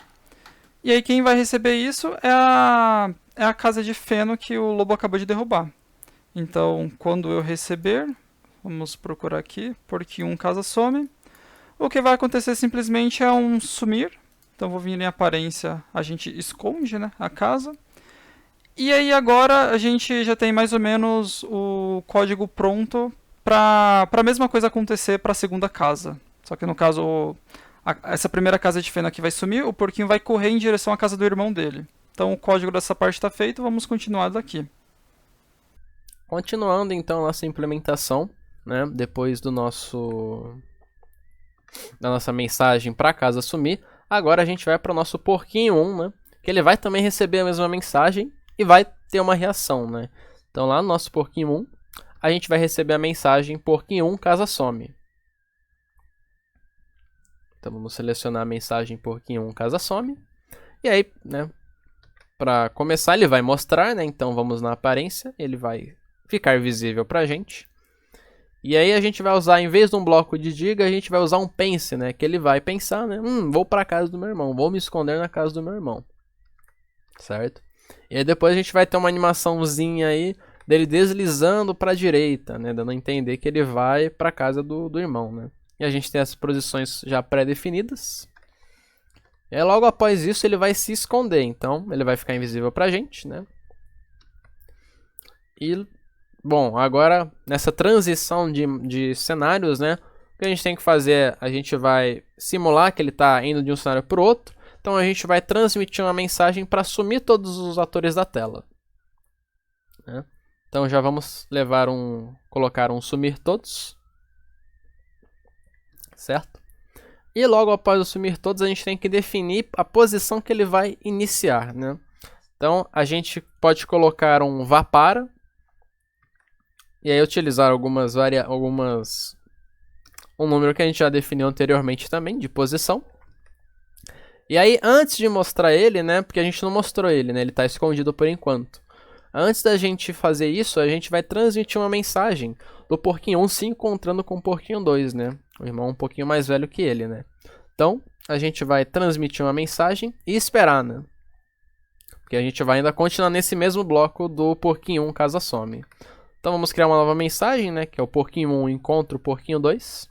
E aí quem vai receber isso é a casa de feno que o lobo acabou de derrubar. Então, quando eu receber, vamos procurar aqui, porquinho 1, casa some. O que vai acontecer simplesmente é um sumir. Então vou vir em aparência, a gente esconde, né, a casa. E aí agora a gente já tem mais ou menos o código pronto para a mesma coisa acontecer para a segunda casa. Só que no caso, essa primeira casa de feno aqui vai sumir, o porquinho vai correr em direção à casa do irmão dele. Então o código dessa parte está feito, vamos continuar daqui. Continuando então a nossa implementação, né, depois da nossa mensagem para casa sumir, agora a gente vai para o nosso porquinho 1, né, que ele vai também receber a mesma mensagem e vai ter uma reação, né. Então lá no nosso porquinho 1, a gente vai receber a mensagem porquinho 1, casa some. Então vamos selecionar a mensagem porquinho 1, casa some. E aí, né, para começar ele vai mostrar, né, então vamos na aparência, ele vai ficar visível para a gente. E aí a gente vai usar, em vez de um bloco de diga, a gente vai usar um pense, né? Que ele vai pensar, né? Vou para a casa do meu irmão, vou me esconder na casa do meu irmão. Certo? E aí depois a gente vai ter uma animaçãozinha aí dele deslizando para a direita, né? Dando a entender que ele vai para a casa do irmão, né? E a gente tem as posições já pré-definidas. E aí logo após isso ele vai se esconder, então ele vai ficar invisível para a gente, né? E bom, agora nessa transição de cenários, né? O que a gente tem que fazer é, a gente vai simular que ele está indo de um cenário para o outro. Então a gente vai transmitir uma mensagem para sumir todos os atores da tela. Né? Então já vamos colocar um sumir todos. Certo? E logo após o sumir todos, a gente tem que definir a posição que ele vai iniciar. Né? Então a gente pode colocar um vá para. E aí utilizar um número que a gente já definiu anteriormente também, de posição. E aí, antes de mostrar ele, né, porque a gente não mostrou ele, né, ele está escondido por enquanto. Antes da gente fazer isso, a gente vai transmitir uma mensagem do porquinho 1 se encontrando com o porquinho 2, né, o irmão um pouquinho mais velho que ele, né. Então, a gente vai transmitir uma mensagem e esperar, né, porque a gente vai ainda continuar nesse mesmo bloco do porquinho 1 casa some. Então vamos criar uma nova mensagem, né, que é o porquinho 1 encontra o porquinho 2.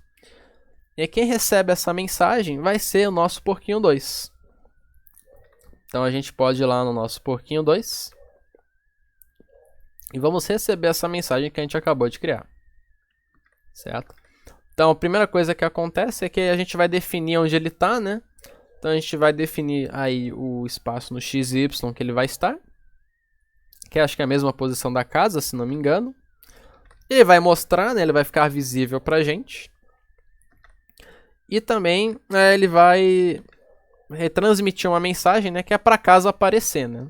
E quem recebe essa mensagem vai ser o nosso porquinho 2. Então a gente pode ir lá no nosso porquinho 2. E vamos receber essa mensagem que a gente acabou de criar. Certo? Então a primeira coisa que acontece é que a gente vai definir onde ele está, né? Então a gente vai definir aí o espaço no XY que ele vai estar. Que acho que é a mesma posição da casa, se não me engano. Ele vai mostrar, né, ele vai ficar visível pra gente. E também ele vai retransmitir uma mensagem, né, que é pra casa aparecer, né?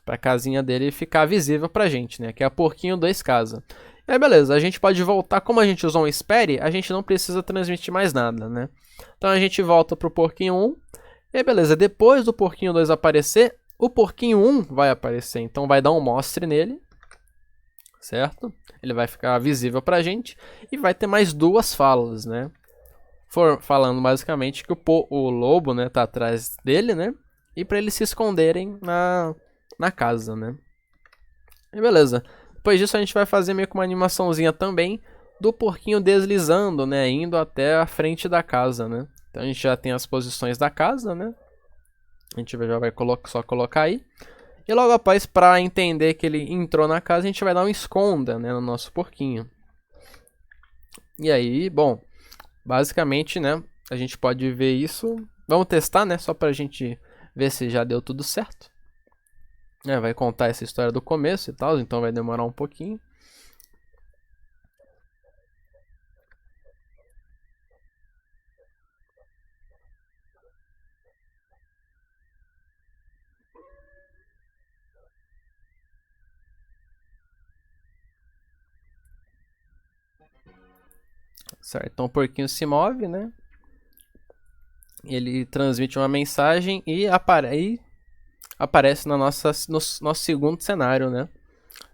Pra casinha dele ficar visível pra gente, né? Que é a porquinho 2 casa. E aí beleza, a gente pode voltar, como a gente usou um espere, a gente não precisa transmitir mais nada, né? Então a gente volta pro porquinho 1. E aí beleza, depois do porquinho 2 aparecer, o porquinho 1 vai aparecer. Então vai dar um mostre nele. Certo? Ele vai ficar visível pra gente. E vai ter mais duas falas, né? falando basicamente que o lobo, né, tá atrás dele, né? E para eles se esconderem na casa, né? E beleza. Depois disso a gente vai fazer meio que uma animaçãozinha também do porquinho deslizando, né, indo até a frente da casa, né? Então a gente já tem as posições da casa, né? A gente já vai só colocar aí. E logo após, para entender que ele entrou na casa, a gente vai dar um esconda, né, no nosso porquinho. E aí, bom, basicamente, né, a gente pode ver isso. Vamos testar, né, só pra gente ver se já deu tudo certo. Vai contar essa história do começo e tal, então vai demorar um pouquinho. Certo, então o porquinho se move, né? Ele transmite uma mensagem e aparece no nosso segundo cenário, né?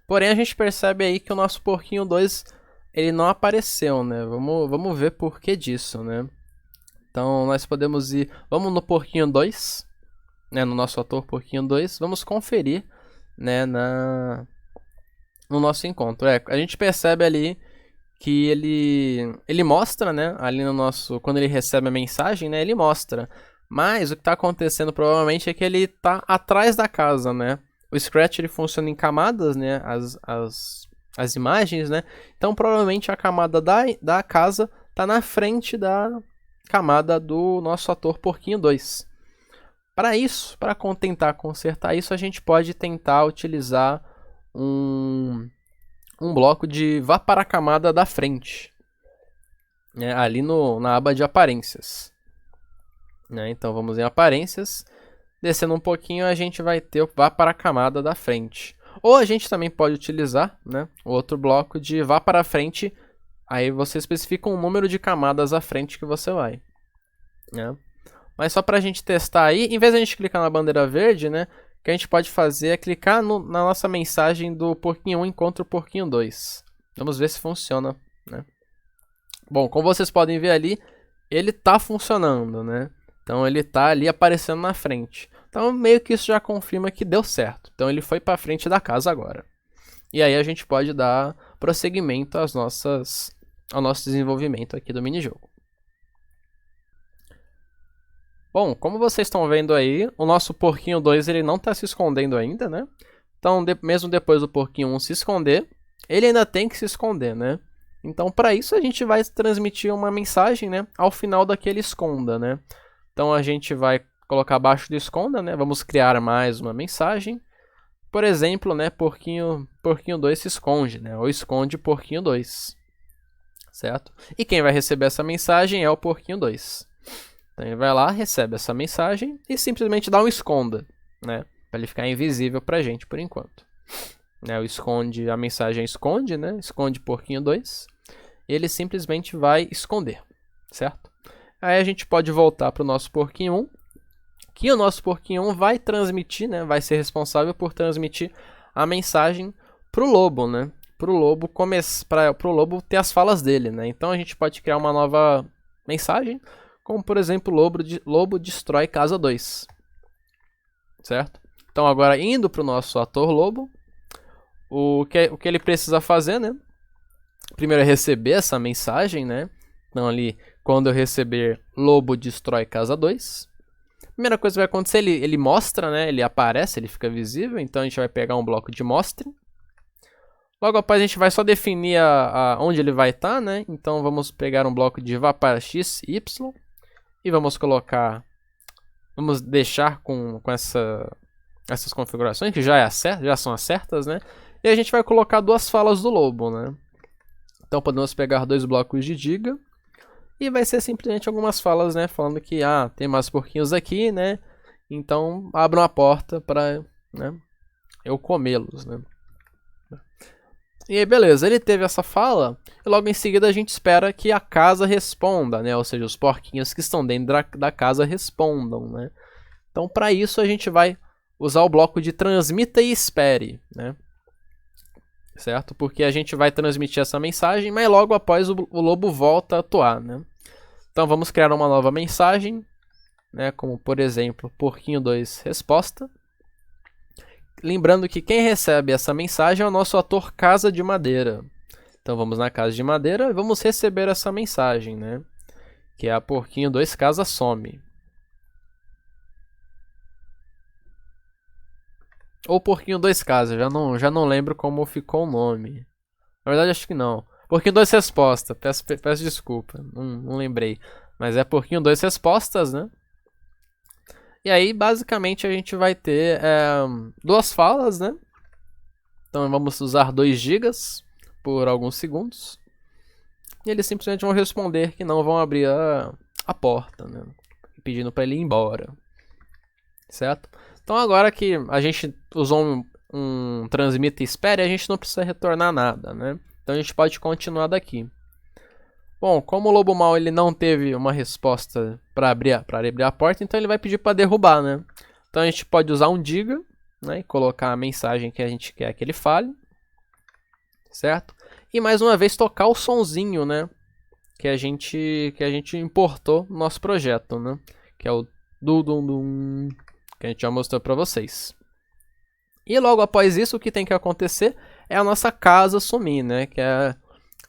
Porém, a gente percebe aí que o nosso porquinho 2 ele não apareceu, né? Vamos ver por que disso, né? Então, nós podemos ir... Vamos no porquinho 2, né? No nosso ator porquinho 2. Vamos conferir, né? No nosso encontro. A gente percebe ali que ele mostra, né? Ali no nosso... Quando ele recebe a mensagem, né? Ele mostra. Mas o que está acontecendo provavelmente é que ele está atrás da casa, né? O Scratch ele funciona em camadas, né? As imagens, né? Então provavelmente a camada da casa está na frente da camada do nosso ator porquinho 2. Para isso, para tentar consertar isso, a gente pode tentar utilizar um bloco de vá para a camada da frente, né? Ali na aba de aparências. Né? Então vamos em aparências, descendo um pouquinho a gente vai ter o vá para a camada da frente. Ou a gente também pode utilizar, né, o outro bloco de vá para a frente, aí você especifica um número de camadas à frente que você vai. Né? Mas só para a gente testar aí, em vez de a gente clicar na bandeira verde, né, o que a gente pode fazer é clicar na nossa mensagem do porquinho 1 encontra o porquinho 2. Vamos ver se funciona. Né? Bom, como vocês podem ver ali, ele está funcionando, né? Então ele está ali aparecendo na frente. Então meio que isso já confirma que deu certo. Então ele foi para frente da casa agora. E aí a gente pode dar prosseguimento ao nosso desenvolvimento aqui do minijogo. Bom, como vocês estão vendo aí, o nosso porquinho 2 ele não está se escondendo ainda, né? Então mesmo depois do porquinho 1 se esconder, ele ainda tem que se esconder, né? Então para isso a gente vai transmitir uma mensagem, né, ao final daquele esconda, né? Então a gente vai colocar abaixo do esconda, né? Vamos criar mais uma mensagem. Por exemplo, né, porquinho 2 se esconde, né? Ou esconde porquinho 2. Certo? E quem vai receber essa mensagem é o porquinho 2. Então ele vai lá, recebe essa mensagem e simplesmente dá um esconda, né? Para ele ficar invisível pra gente por enquanto. Né, o esconde, a mensagem esconde, né? Esconde porquinho 2. E ele simplesmente vai esconder, certo? Aí a gente pode voltar para o nosso porquinho 1, que o nosso porquinho 1 vai transmitir, né? Vai ser responsável por transmitir a mensagem pro lobo, né? Pro lobo ter as falas dele, né? Então a gente pode criar uma nova mensagem, como por exemplo, lobo destrói casa 2. Certo? Então agora indo pro nosso ator lobo, o que ele precisa fazer, né? Primeiro é receber essa mensagem, né? Então ali, quando eu receber lobo destrói casa 2. Primeira coisa que vai acontecer, ele mostra, né? Ele aparece, ele fica visível. Então a gente vai pegar um bloco de mostre. Logo após a gente vai só definir onde ele vai estar, né? Então vamos pegar um bloco de vá para x, y. E vamos colocar... Vamos deixar com essas configurações, que já são as certas, né? E a gente vai colocar duas falas do lobo, né? Então podemos pegar dois blocos de diga. E vai ser simplesmente algumas falas, né? Falando que, tem mais porquinhos aqui, né? Então abram a porta para, né, eu comê-los, né? E aí, beleza, ele teve essa fala, e logo em seguida a gente espera que a casa responda, né? Ou seja, os porquinhos que estão dentro da casa respondam, né? Então, para isso, a gente vai usar o bloco de transmita e espere, né? Certo? Porque a gente vai transmitir essa mensagem, mas logo após o lobo volta a atuar, né? Então vamos criar uma nova mensagem, né, como por exemplo, porquinho 2 resposta. Lembrando que quem recebe essa mensagem é o nosso ator Casa de Madeira. Então vamos na Casa de Madeira e vamos receber essa mensagem, né, que é a porquinho 2 casa some. Ou porquinho 2 casa, já não lembro como ficou o nome. Na verdade acho que não. Porquinho 2 resposta, peço desculpa, não lembrei. Mas é porquinho 2 respostas, né? E aí basicamente a gente vai ter duas falas, né? Então vamos usar 2 GB por alguns segundos. E eles simplesmente vão responder que não vão abrir a porta, né? Pedindo para ele ir embora. Certo? Então agora que a gente usou um transmita e espere, a gente não precisa retornar nada, né? Então a gente pode continuar daqui. Bom, como o lobo mau ele não teve uma resposta para abrir a porta, então ele vai pedir para derrubar, né? Então a gente pode usar um diga, né, e colocar a mensagem que a gente quer que ele fale, certo? E mais uma vez tocar o sonzinho, né, que a gente importou no nosso projeto, né? Que é o dum que a gente já mostrou para vocês. E logo após isso, o que tem que acontecer é a nossa casa sumir, né? Que é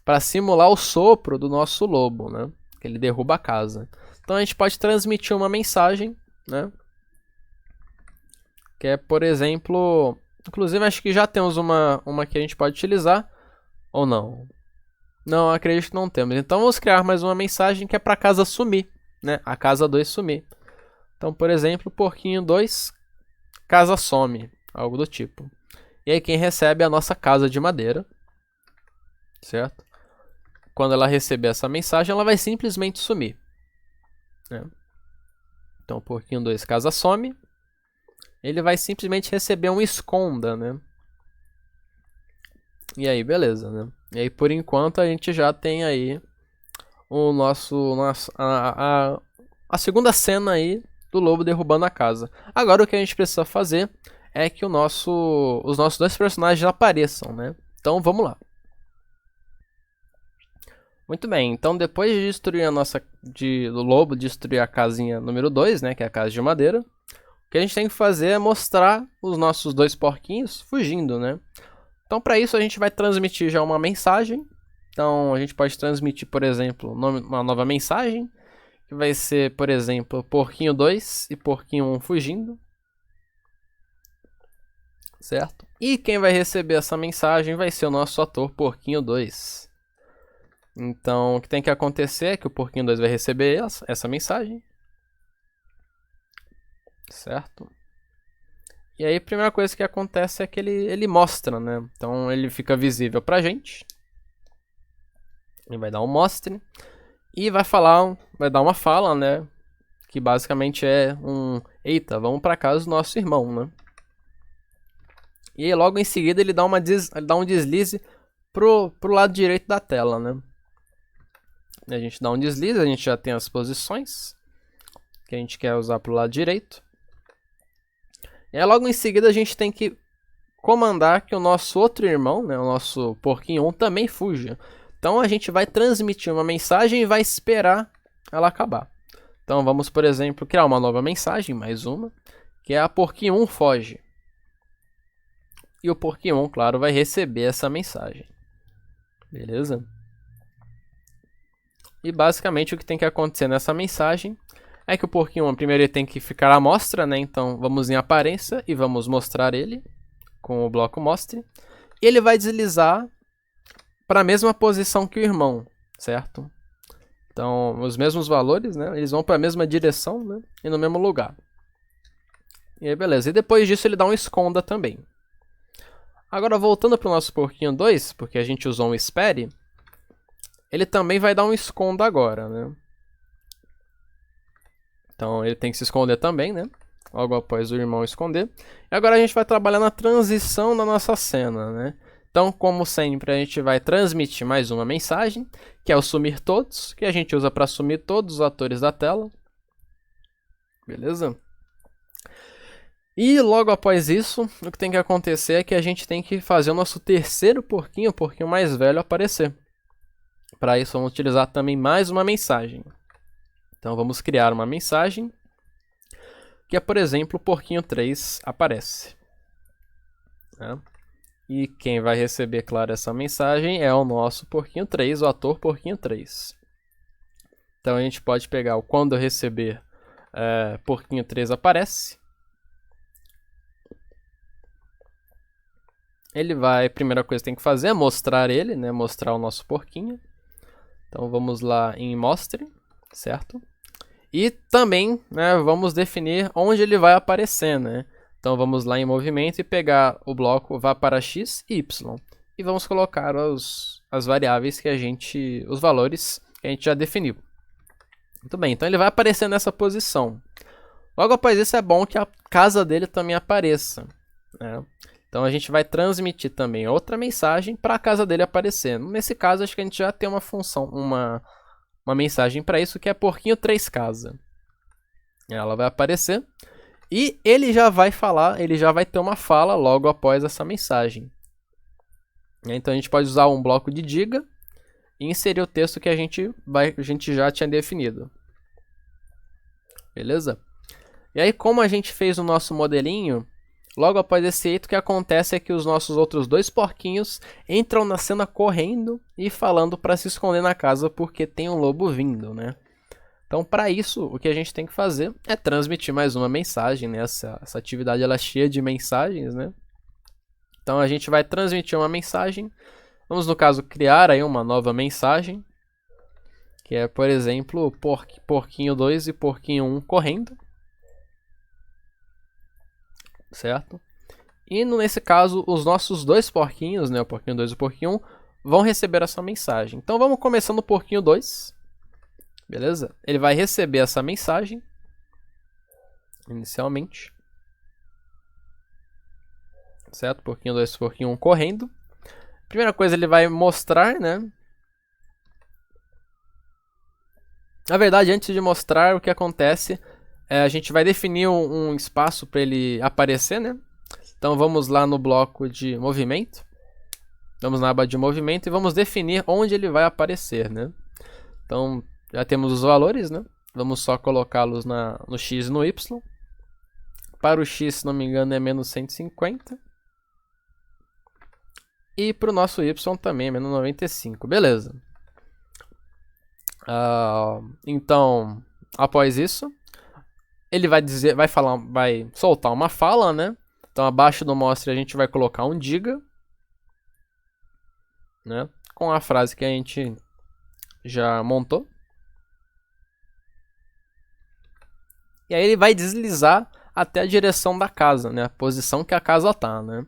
para simular o sopro do nosso lobo, né? Que ele derruba a casa. Então a gente pode transmitir uma mensagem, né? Que é, por exemplo, inclusive acho que já temos uma que a gente pode utilizar ou não. Não, acredito que não temos. Então vamos criar mais uma mensagem que é para a casa sumir, né? A casa 2 sumir. Então, por exemplo, porquinho 2 casa some, algo do tipo. E aí quem recebe é a nossa casa de madeira, certo? Quando ela receber essa mensagem, ela vai simplesmente sumir, né? Então, porquinho 2 casa some, ele vai simplesmente receber um esconda, né? E aí, beleza, né? E aí, por enquanto, a gente já tem aí a segunda cena aí do lobo derrubando a casa. Agora o que a gente precisa fazer é que os nossos dois personagens apareçam, né? Então vamos lá. Muito bem, então depois de destruir do lobo destruir a casinha número 2, né, que é a casa de madeira, o que a gente tem que fazer é mostrar os nossos dois porquinhos fugindo, né? Então para isso a gente vai transmitir já uma mensagem. Então a gente pode transmitir, por exemplo, uma nova mensagem, que vai ser, por exemplo, porquinho 2 e porquinho 1 fugindo. Certo? E quem vai receber essa mensagem vai ser o nosso ator porquinho 2. Então, o que tem que acontecer é que o porquinho 2 vai receber essa mensagem. Certo? E aí a primeira coisa que acontece é que ele mostra, né? Então ele fica visível pra gente. Ele vai dar um mostre. E vai dar uma fala, né? Que basicamente é eita, vamos pra casa do nosso irmão, né? E aí, logo em seguida ele dá um deslize pro lado direito da tela, né? E a gente dá um deslize, a gente já tem as posições que a gente quer usar pro lado direito. E aí, logo em seguida a gente tem que comandar que o nosso outro irmão, né? O nosso porquinho 1 também fuja. Então a gente vai transmitir uma mensagem e vai esperar ela acabar. Então vamos, por exemplo, criar uma nova mensagem, mais uma, que é a porquinho 1 foge. E o porquinho 1, claro, vai receber essa mensagem. Beleza? E basicamente o que tem que acontecer nessa mensagem é que o porquinho 1 primeiro ele tem que ficar à mostra, né? Então vamos em aparência e vamos mostrar ele com o bloco mostre. E ele vai deslizar para a mesma posição que o irmão, certo? Então, os mesmos valores, né? Eles vão para a mesma direção, né? E no mesmo lugar. E aí, beleza. E depois disso ele dá um esconda também. Agora, voltando para o nosso porquinho 2, porque a gente usou um espere, ele também vai dar um esconda agora, né? Então, ele tem que se esconder também, né? Logo após o irmão esconder. E agora a gente vai trabalhar na transição da nossa cena, né? Então, como sempre, a gente vai transmitir mais uma mensagem, que é o sumir todos, que a gente usa para sumir todos os atores da tela. Beleza? E logo após isso, o que tem que acontecer é que a gente tem que fazer o nosso terceiro porquinho, o porquinho mais velho, aparecer. Para isso, vamos utilizar também mais uma mensagem. Então vamos criar uma mensagem que é, por exemplo, o porquinho 3 aparece. Né? E quem vai receber, claro, essa mensagem é o nosso porquinho 3, o ator porquinho 3. Então a gente pode pegar o quando eu receber porquinho 3 aparece. Ele vai, a primeira coisa que tem que fazer é mostrar ele, né? Mostrar o nosso porquinho. Então vamos lá em mostre, certo? E também, né, vamos definir onde ele vai aparecer, né? Então vamos lá em movimento e pegar o bloco vá para x e y. E vamos colocar as variáveis que os valores que a gente já definiu. Muito bem, então ele vai aparecer nessa posição. Logo após isso é bom que a casa dele também apareça, né? Então a gente vai transmitir também outra mensagem para a casa dele aparecer. Nesse caso acho que a gente já tem uma função, uma mensagem para isso que é porquinho 3 casa. Ela vai aparecer e ele já vai falar, ele já vai ter uma fala logo após essa mensagem. Então a gente pode usar um bloco de diga e inserir o texto que a gente já tinha definido. Beleza? E aí, como a gente fez o nosso modelinho, logo após esse eito, o que acontece é que os nossos outros dois porquinhos entram na cena correndo e falando para se esconder na casa porque tem um lobo vindo, né? Então, para isso, o que a gente tem que fazer é transmitir mais uma mensagem, né? Essa atividade ela é cheia de mensagens, né? Então, a gente vai transmitir uma mensagem. Vamos, no caso, criar aí uma nova mensagem, que é, por exemplo, porquinho 2 e porquinho 1 correndo. Certo? E nesse caso, os nossos dois porquinhos, né, o porquinho 2 e o porquinho 1, vão receber essa mensagem. Então vamos começando no porquinho 2. Beleza? Ele vai receber essa mensagem inicialmente. Certo? Porquinho 2 e porquinho 1 correndo. Primeira coisa, ele vai mostrar, né? Na verdade, antes de mostrar o que acontece, a gente vai definir um espaço para ele aparecer, né? Então vamos lá no bloco de movimento. Vamos na aba de movimento e vamos definir onde ele vai aparecer, né? Então já temos os valores, né? Vamos só colocá-los no x e no y. Para o x, se não me engano, é menos 150. E para o nosso y também é menos 95. Beleza. Então, após isso, ele vai soltar uma fala, né? Então, abaixo do mostre a gente vai colocar um diga, né? Com a frase que a gente já montou. E aí ele vai deslizar até a direção da casa, né? A posição que a casa tá, né?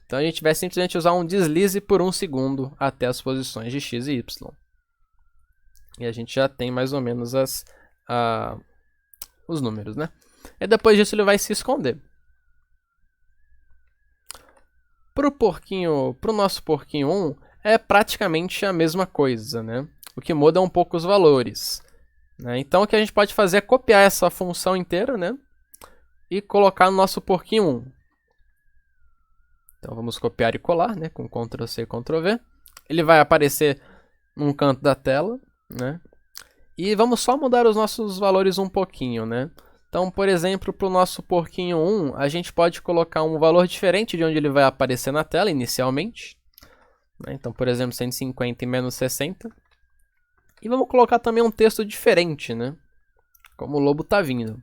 Então a gente vai simplesmente usar um deslize por 1 segundo até as posições de x e y. E a gente já tem mais ou menos os números, né? E depois disso ele vai se esconder. Pro nosso porquinho 1 é praticamente a mesma coisa, né? O que muda é um pouco os valores, né? Então o que a gente pode fazer é copiar essa função inteira, né? E colocar no nosso porquinho 1. Então vamos copiar e colar, né? Com Ctrl+C e Ctrl+V. Ele vai aparecer num canto da tela, né? E vamos só mudar os nossos valores um pouquinho, né? Então, por exemplo, para o nosso porquinho 1, a gente pode colocar um valor diferente de onde ele vai aparecer na tela inicialmente. Né? Então, por exemplo, 150 e menos 60. E vamos colocar também um texto diferente, né? Como o lobo está vindo.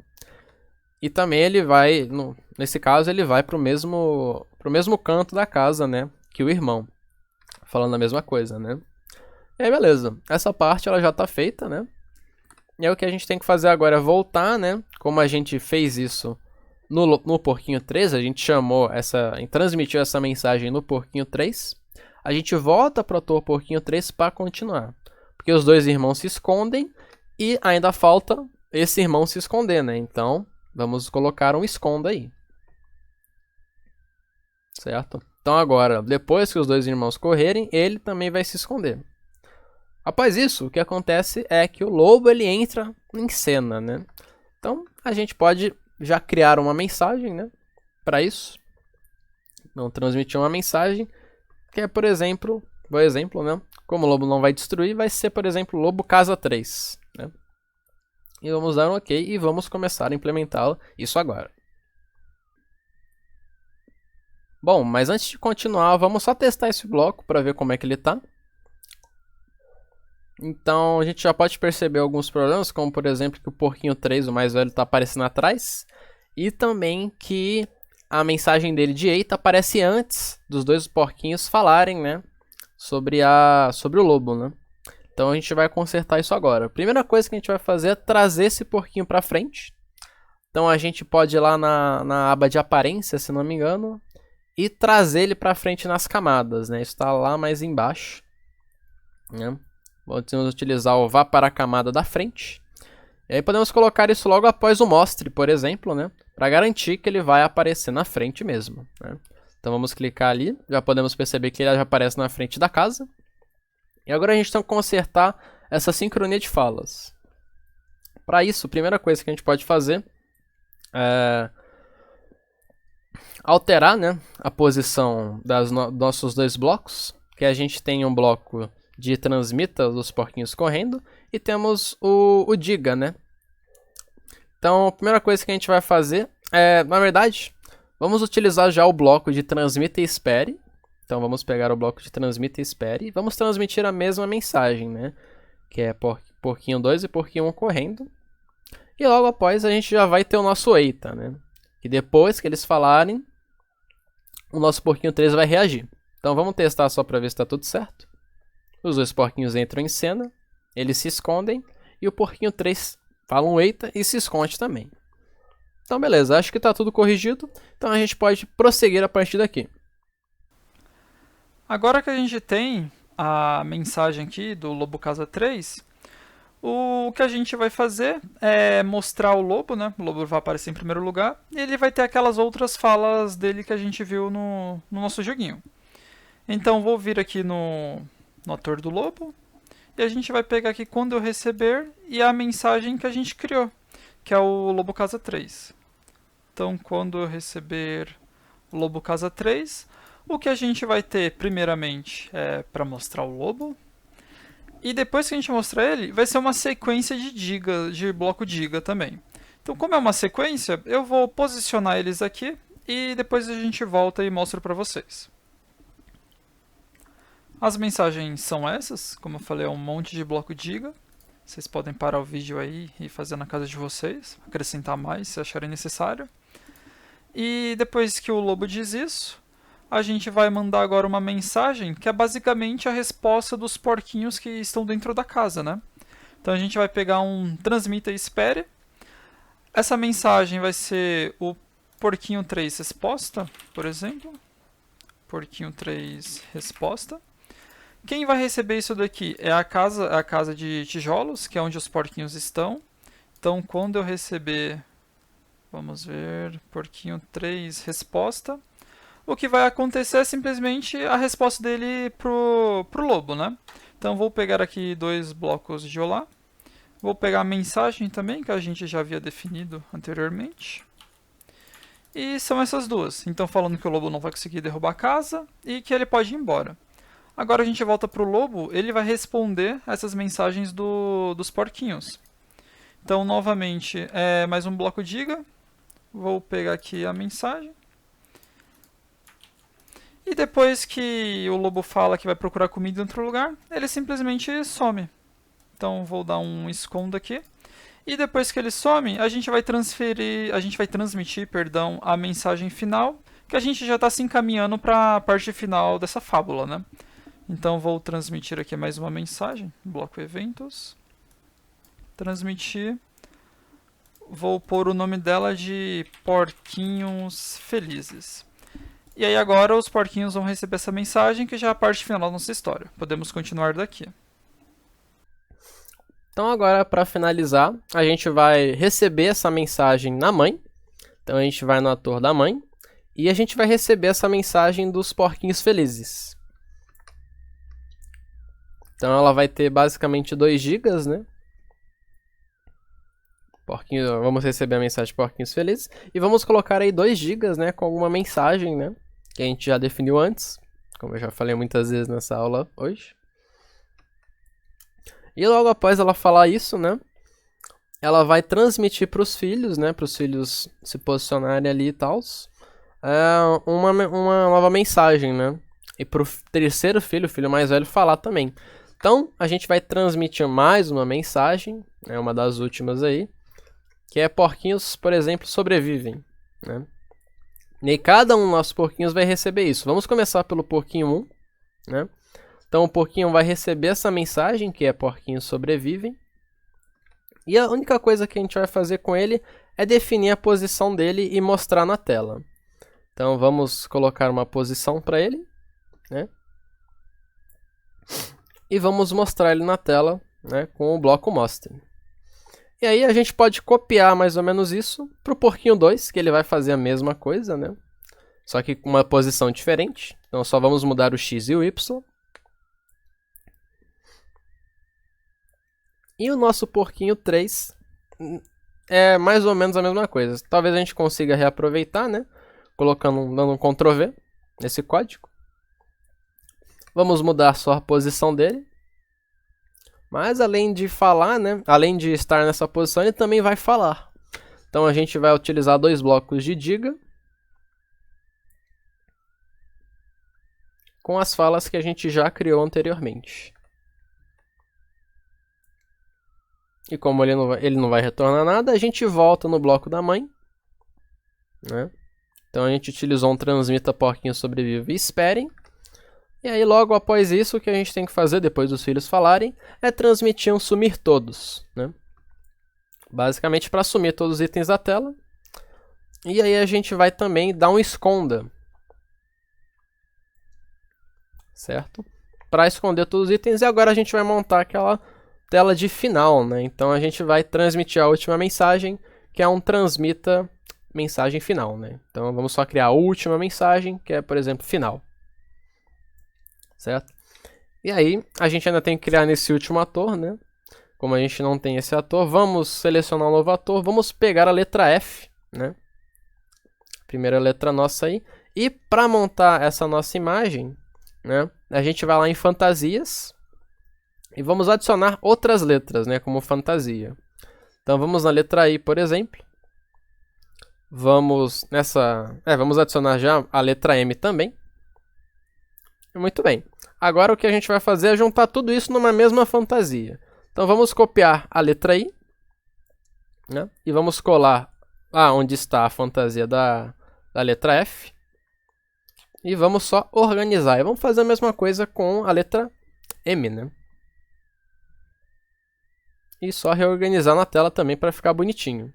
E também ele vai, nesse caso, ele vai para o mesmo canto da casa, né? Que o irmão. Falando a mesma coisa, né? E aí, beleza. Essa parte ela já está feita, né? E aí o que a gente tem que fazer agora é voltar, né? Como a gente fez isso no porquinho 3, a gente transmitiu essa mensagem no porquinho 3. A gente volta para o porquinho 3 para continuar. Porque os dois irmãos se escondem e ainda falta esse irmão se esconder, né? Então, vamos colocar um esconda aí. Certo? Então agora, depois que os dois irmãos correrem, ele também vai se esconder. Após isso, o que acontece é que o lobo ele entra em cena, né? Então, a gente pode já criar uma mensagem, né? Para isso. Então, transmitir uma mensagem que é, por exemplo, né? Como o lobo não vai destruir, vai ser, por exemplo, lobo casa 3, né? E vamos dar um OK e vamos começar a implementá-lo, isso agora. Bom, mas antes de continuar, vamos só testar esse bloco para ver como é que ele está. Então, a gente já pode perceber alguns problemas, como por exemplo que o porquinho 3, o mais velho, está aparecendo atrás. E também que a mensagem dele de eita aparece antes dos dois porquinhos falarem, né, sobre o lobo, né. Então a gente vai consertar isso agora. A primeira coisa que a gente vai fazer é trazer esse porquinho para frente. Então a gente pode ir lá na aba de aparência, se não me engano, e trazer ele para frente nas camadas, né. Isso está lá mais embaixo, né. Vamos utilizar o vá para a camada da frente. E aí podemos colocar isso logo após o mostre, por exemplo, né? Para garantir que ele vai aparecer na frente mesmo, né? Então vamos clicar ali, já podemos perceber que ele já aparece na frente da casa. E agora a gente tem que consertar essa sincronia de falas. Para isso, a primeira coisa que a gente pode fazer é alterar, né, a posição dos nossos dois blocos, que a gente tem um bloco de transmita dos porquinhos correndo e temos o diga, né? Então a primeira coisa que a gente vai fazer é, na verdade, vamos utilizar já o bloco de transmita e espere. Então vamos pegar o bloco de transmita e espere e vamos transmitir a mesma mensagem, né? Que é porquinho 2 e porquinho 1 correndo. E logo após a gente já vai ter o nosso eita, né? E depois que eles falarem, o nosso porquinho 3 vai reagir. Então vamos testar só para ver se está tudo certo. Os dois porquinhos entram em cena, eles se escondem e o porquinho 3 fala um eita e se esconde também. Então beleza, acho que está tudo corrigido, então a gente pode prosseguir a partir daqui. Agora que a gente tem a mensagem aqui do Lobo Casa 3, o que a gente vai fazer é mostrar o lobo, né? O lobo vai aparecer em primeiro lugar e ele vai ter aquelas outras falas dele que a gente viu no nosso joguinho. Então vou vir aqui no ator do lobo e a gente vai pegar aqui quando eu receber e a mensagem que a gente criou, que é o Lobo Casa 3. Então quando eu receber o Lobo Casa 3, o que a gente vai ter primeiramente é para mostrar o lobo. E depois que a gente mostrar ele, vai ser uma sequência de bloco diga também. Então como é uma sequência, eu vou posicionar eles aqui e depois a gente volta e mostra para vocês. As mensagens são essas, como eu falei, é um monte de bloco diga. Vocês podem parar o vídeo aí e fazer na casa de vocês, acrescentar mais se acharem necessário. E depois que o lobo diz isso, a gente vai mandar agora uma mensagem que é basicamente a resposta dos porquinhos que estão dentro da casa, né? Então a gente vai pegar um transmita e espere. Essa mensagem vai ser o porquinho 3 resposta, por exemplo. Porquinho 3 resposta. Quem vai receber isso daqui é a casa de tijolos, que é onde os porquinhos estão. Então, quando eu receber, vamos ver, porquinho 3 resposta, o que vai acontecer é simplesmente a resposta dele pro lobo, né? Então, vou pegar aqui dois blocos de olá. Vou pegar a mensagem também, que a gente já havia definido anteriormente. E são essas duas. Então, falando que o lobo não vai conseguir derrubar a casa e que ele pode ir embora. Agora a gente volta para o lobo, ele vai responder essas mensagens dos porquinhos. Então, novamente, mais um bloco diga. Vou pegar aqui a mensagem. E depois que o lobo fala que vai procurar comida em outro lugar, ele simplesmente some. Então, vou dar um esconda aqui. E depois que ele some, a gente vai transmitir, a mensagem final, que a gente já está se encaminhando para a parte final dessa fábula, né? Então vou transmitir aqui mais uma mensagem, bloco eventos, transmitir, vou pôr o nome dela de Porquinhos Felizes. E aí agora os porquinhos vão receber essa mensagem que já é a parte final da nossa história. Podemos continuar daqui. Então agora para finalizar, a gente vai receber essa mensagem na mãe. Então a gente vai no ator da mãe e a gente vai receber essa mensagem dos porquinhos felizes. Então ela vai ter basicamente 2 GB, né? Vamos receber a mensagem de porquinhos felizes. E vamos colocar aí 2 GB, né? Com alguma mensagem, né? Que a gente já definiu antes. Como eu já falei muitas vezes nessa aula hoje. E logo após ela falar isso, né? ela vai transmitir para os filhos, né, para os filhos se posicionarem ali e tal, uma nova mensagem, né, e para o terceiro filho, o filho mais velho, falar também. Então, a gente vai transmitir mais uma mensagem, né, uma das últimas aí, que é porquinhos, por exemplo, sobrevivem, né. E cada um dos nossos porquinhos vai receber isso. Vamos começar pelo porquinho 1, né. Então, o porquinho vai receber essa mensagem, que é porquinhos sobrevivem. E a única coisa que a gente vai fazer com ele é definir a posição dele e mostrar na tela. Então, vamos colocar uma posição para ele, né? E vamos mostrar ele na tela, né, com o bloco mostre. E aí a gente pode copiar mais ou menos isso para o porquinho 2, que ele vai fazer a mesma coisa, né? Só que com uma posição diferente. Então só vamos mudar o x e o y. E o nosso porquinho 3 é mais ou menos a mesma coisa. Talvez a gente consiga reaproveitar, né? Dando um Ctrl V nesse código. Vamos mudar só a posição dele. Mas além de falar, né? Além de estar nessa posição, ele também vai falar. Então a gente vai utilizar dois blocos de diga com as falas que a gente já criou anteriormente. E como ele não vai retornar nada, a gente volta no bloco da mãe, né? Então a gente utilizou um transmita porquinho sobrevive e esperem. E aí logo após isso, o que a gente tem que fazer depois dos filhos falarem é transmitir um sumir todos, né? Basicamente para sumir todos os itens da tela. E aí a gente vai também dar um esconda, certo? Para esconder todos os itens, e agora a gente vai montar aquela tela de final, né? Então a gente vai transmitir a última mensagem, que é um transmita mensagem final, né? Então vamos só criar a última mensagem, que é, por exemplo, final. Certo? E aí a gente ainda tem que criar nesse último ator, né? Como a gente não tem esse ator, vamos selecionar um novo ator, vamos pegar a letra F, né? Primeira letra nossa aí. E para montar essa nossa imagem, né? A gente vai lá em fantasias e vamos adicionar outras letras, né, como fantasia. Então vamos na letra I, por exemplo. Vamos adicionar já a letra M também. Muito bem. Agora o que a gente vai fazer é juntar tudo isso numa mesma fantasia. Então vamos copiar a letra I, né, e vamos colar lá onde está a fantasia da letra F. E vamos só organizar. E vamos fazer a mesma coisa com a letra M, né? E só reorganizar na tela também para ficar bonitinho.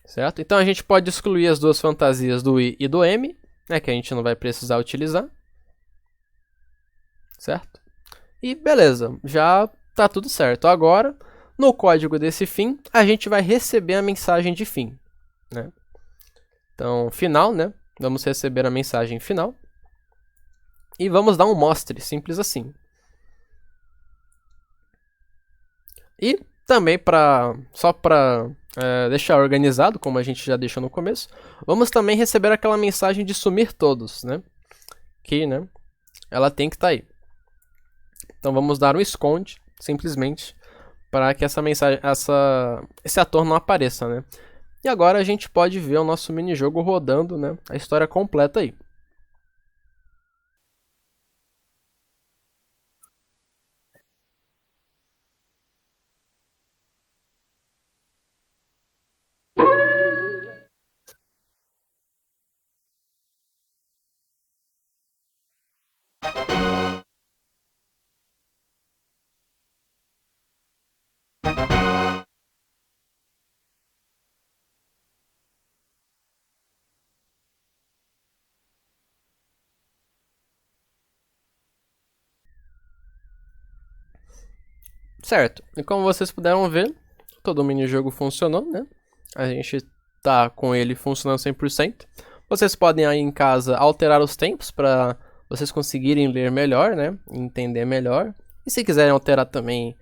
Certo? Então a gente pode excluir as duas fantasias do I e do M, né, que a gente não vai precisar utilizar. Certo? E beleza, já está tudo certo. Agora, no código desse fim, a gente vai receber a mensagem de fim, né? Então, final, né? Vamos receber a mensagem final. E vamos dar um mostre, simples assim. E também, só para deixar organizado, como a gente já deixou no começo, vamos também receber aquela mensagem de sumir todos, né? Que, né, ela tem que estar aí. Então vamos dar um esconde, simplesmente, para que essa mensagem, esse ator não apareça, né? E agora a gente pode ver o nosso minijogo rodando, né, a história completa aí. Certo, e como vocês puderam ver, todo o minijogo funcionou, né? A gente tá com ele funcionando 100%. Vocês podem aí em casa alterar os tempos para vocês conseguirem ler melhor, né? Entender melhor. E se quiserem alterar também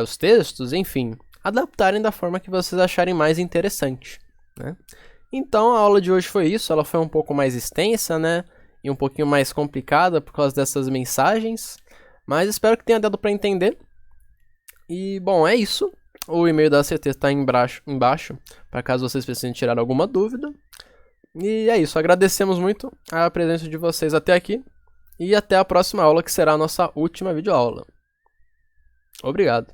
os textos, enfim, adaptarem da forma que vocês acharem mais interessante, né? Então a aula de hoje foi isso, ela foi um pouco mais extensa, né? E um pouquinho mais complicada por causa dessas mensagens, mas espero que tenha dado para entender. E bom, é isso. O e-mail da ACT está embaixo, para caso vocês precisem tirar alguma dúvida. E é isso, agradecemos muito a presença de vocês até aqui. E até a próxima aula, que será a nossa última videoaula. Obrigado.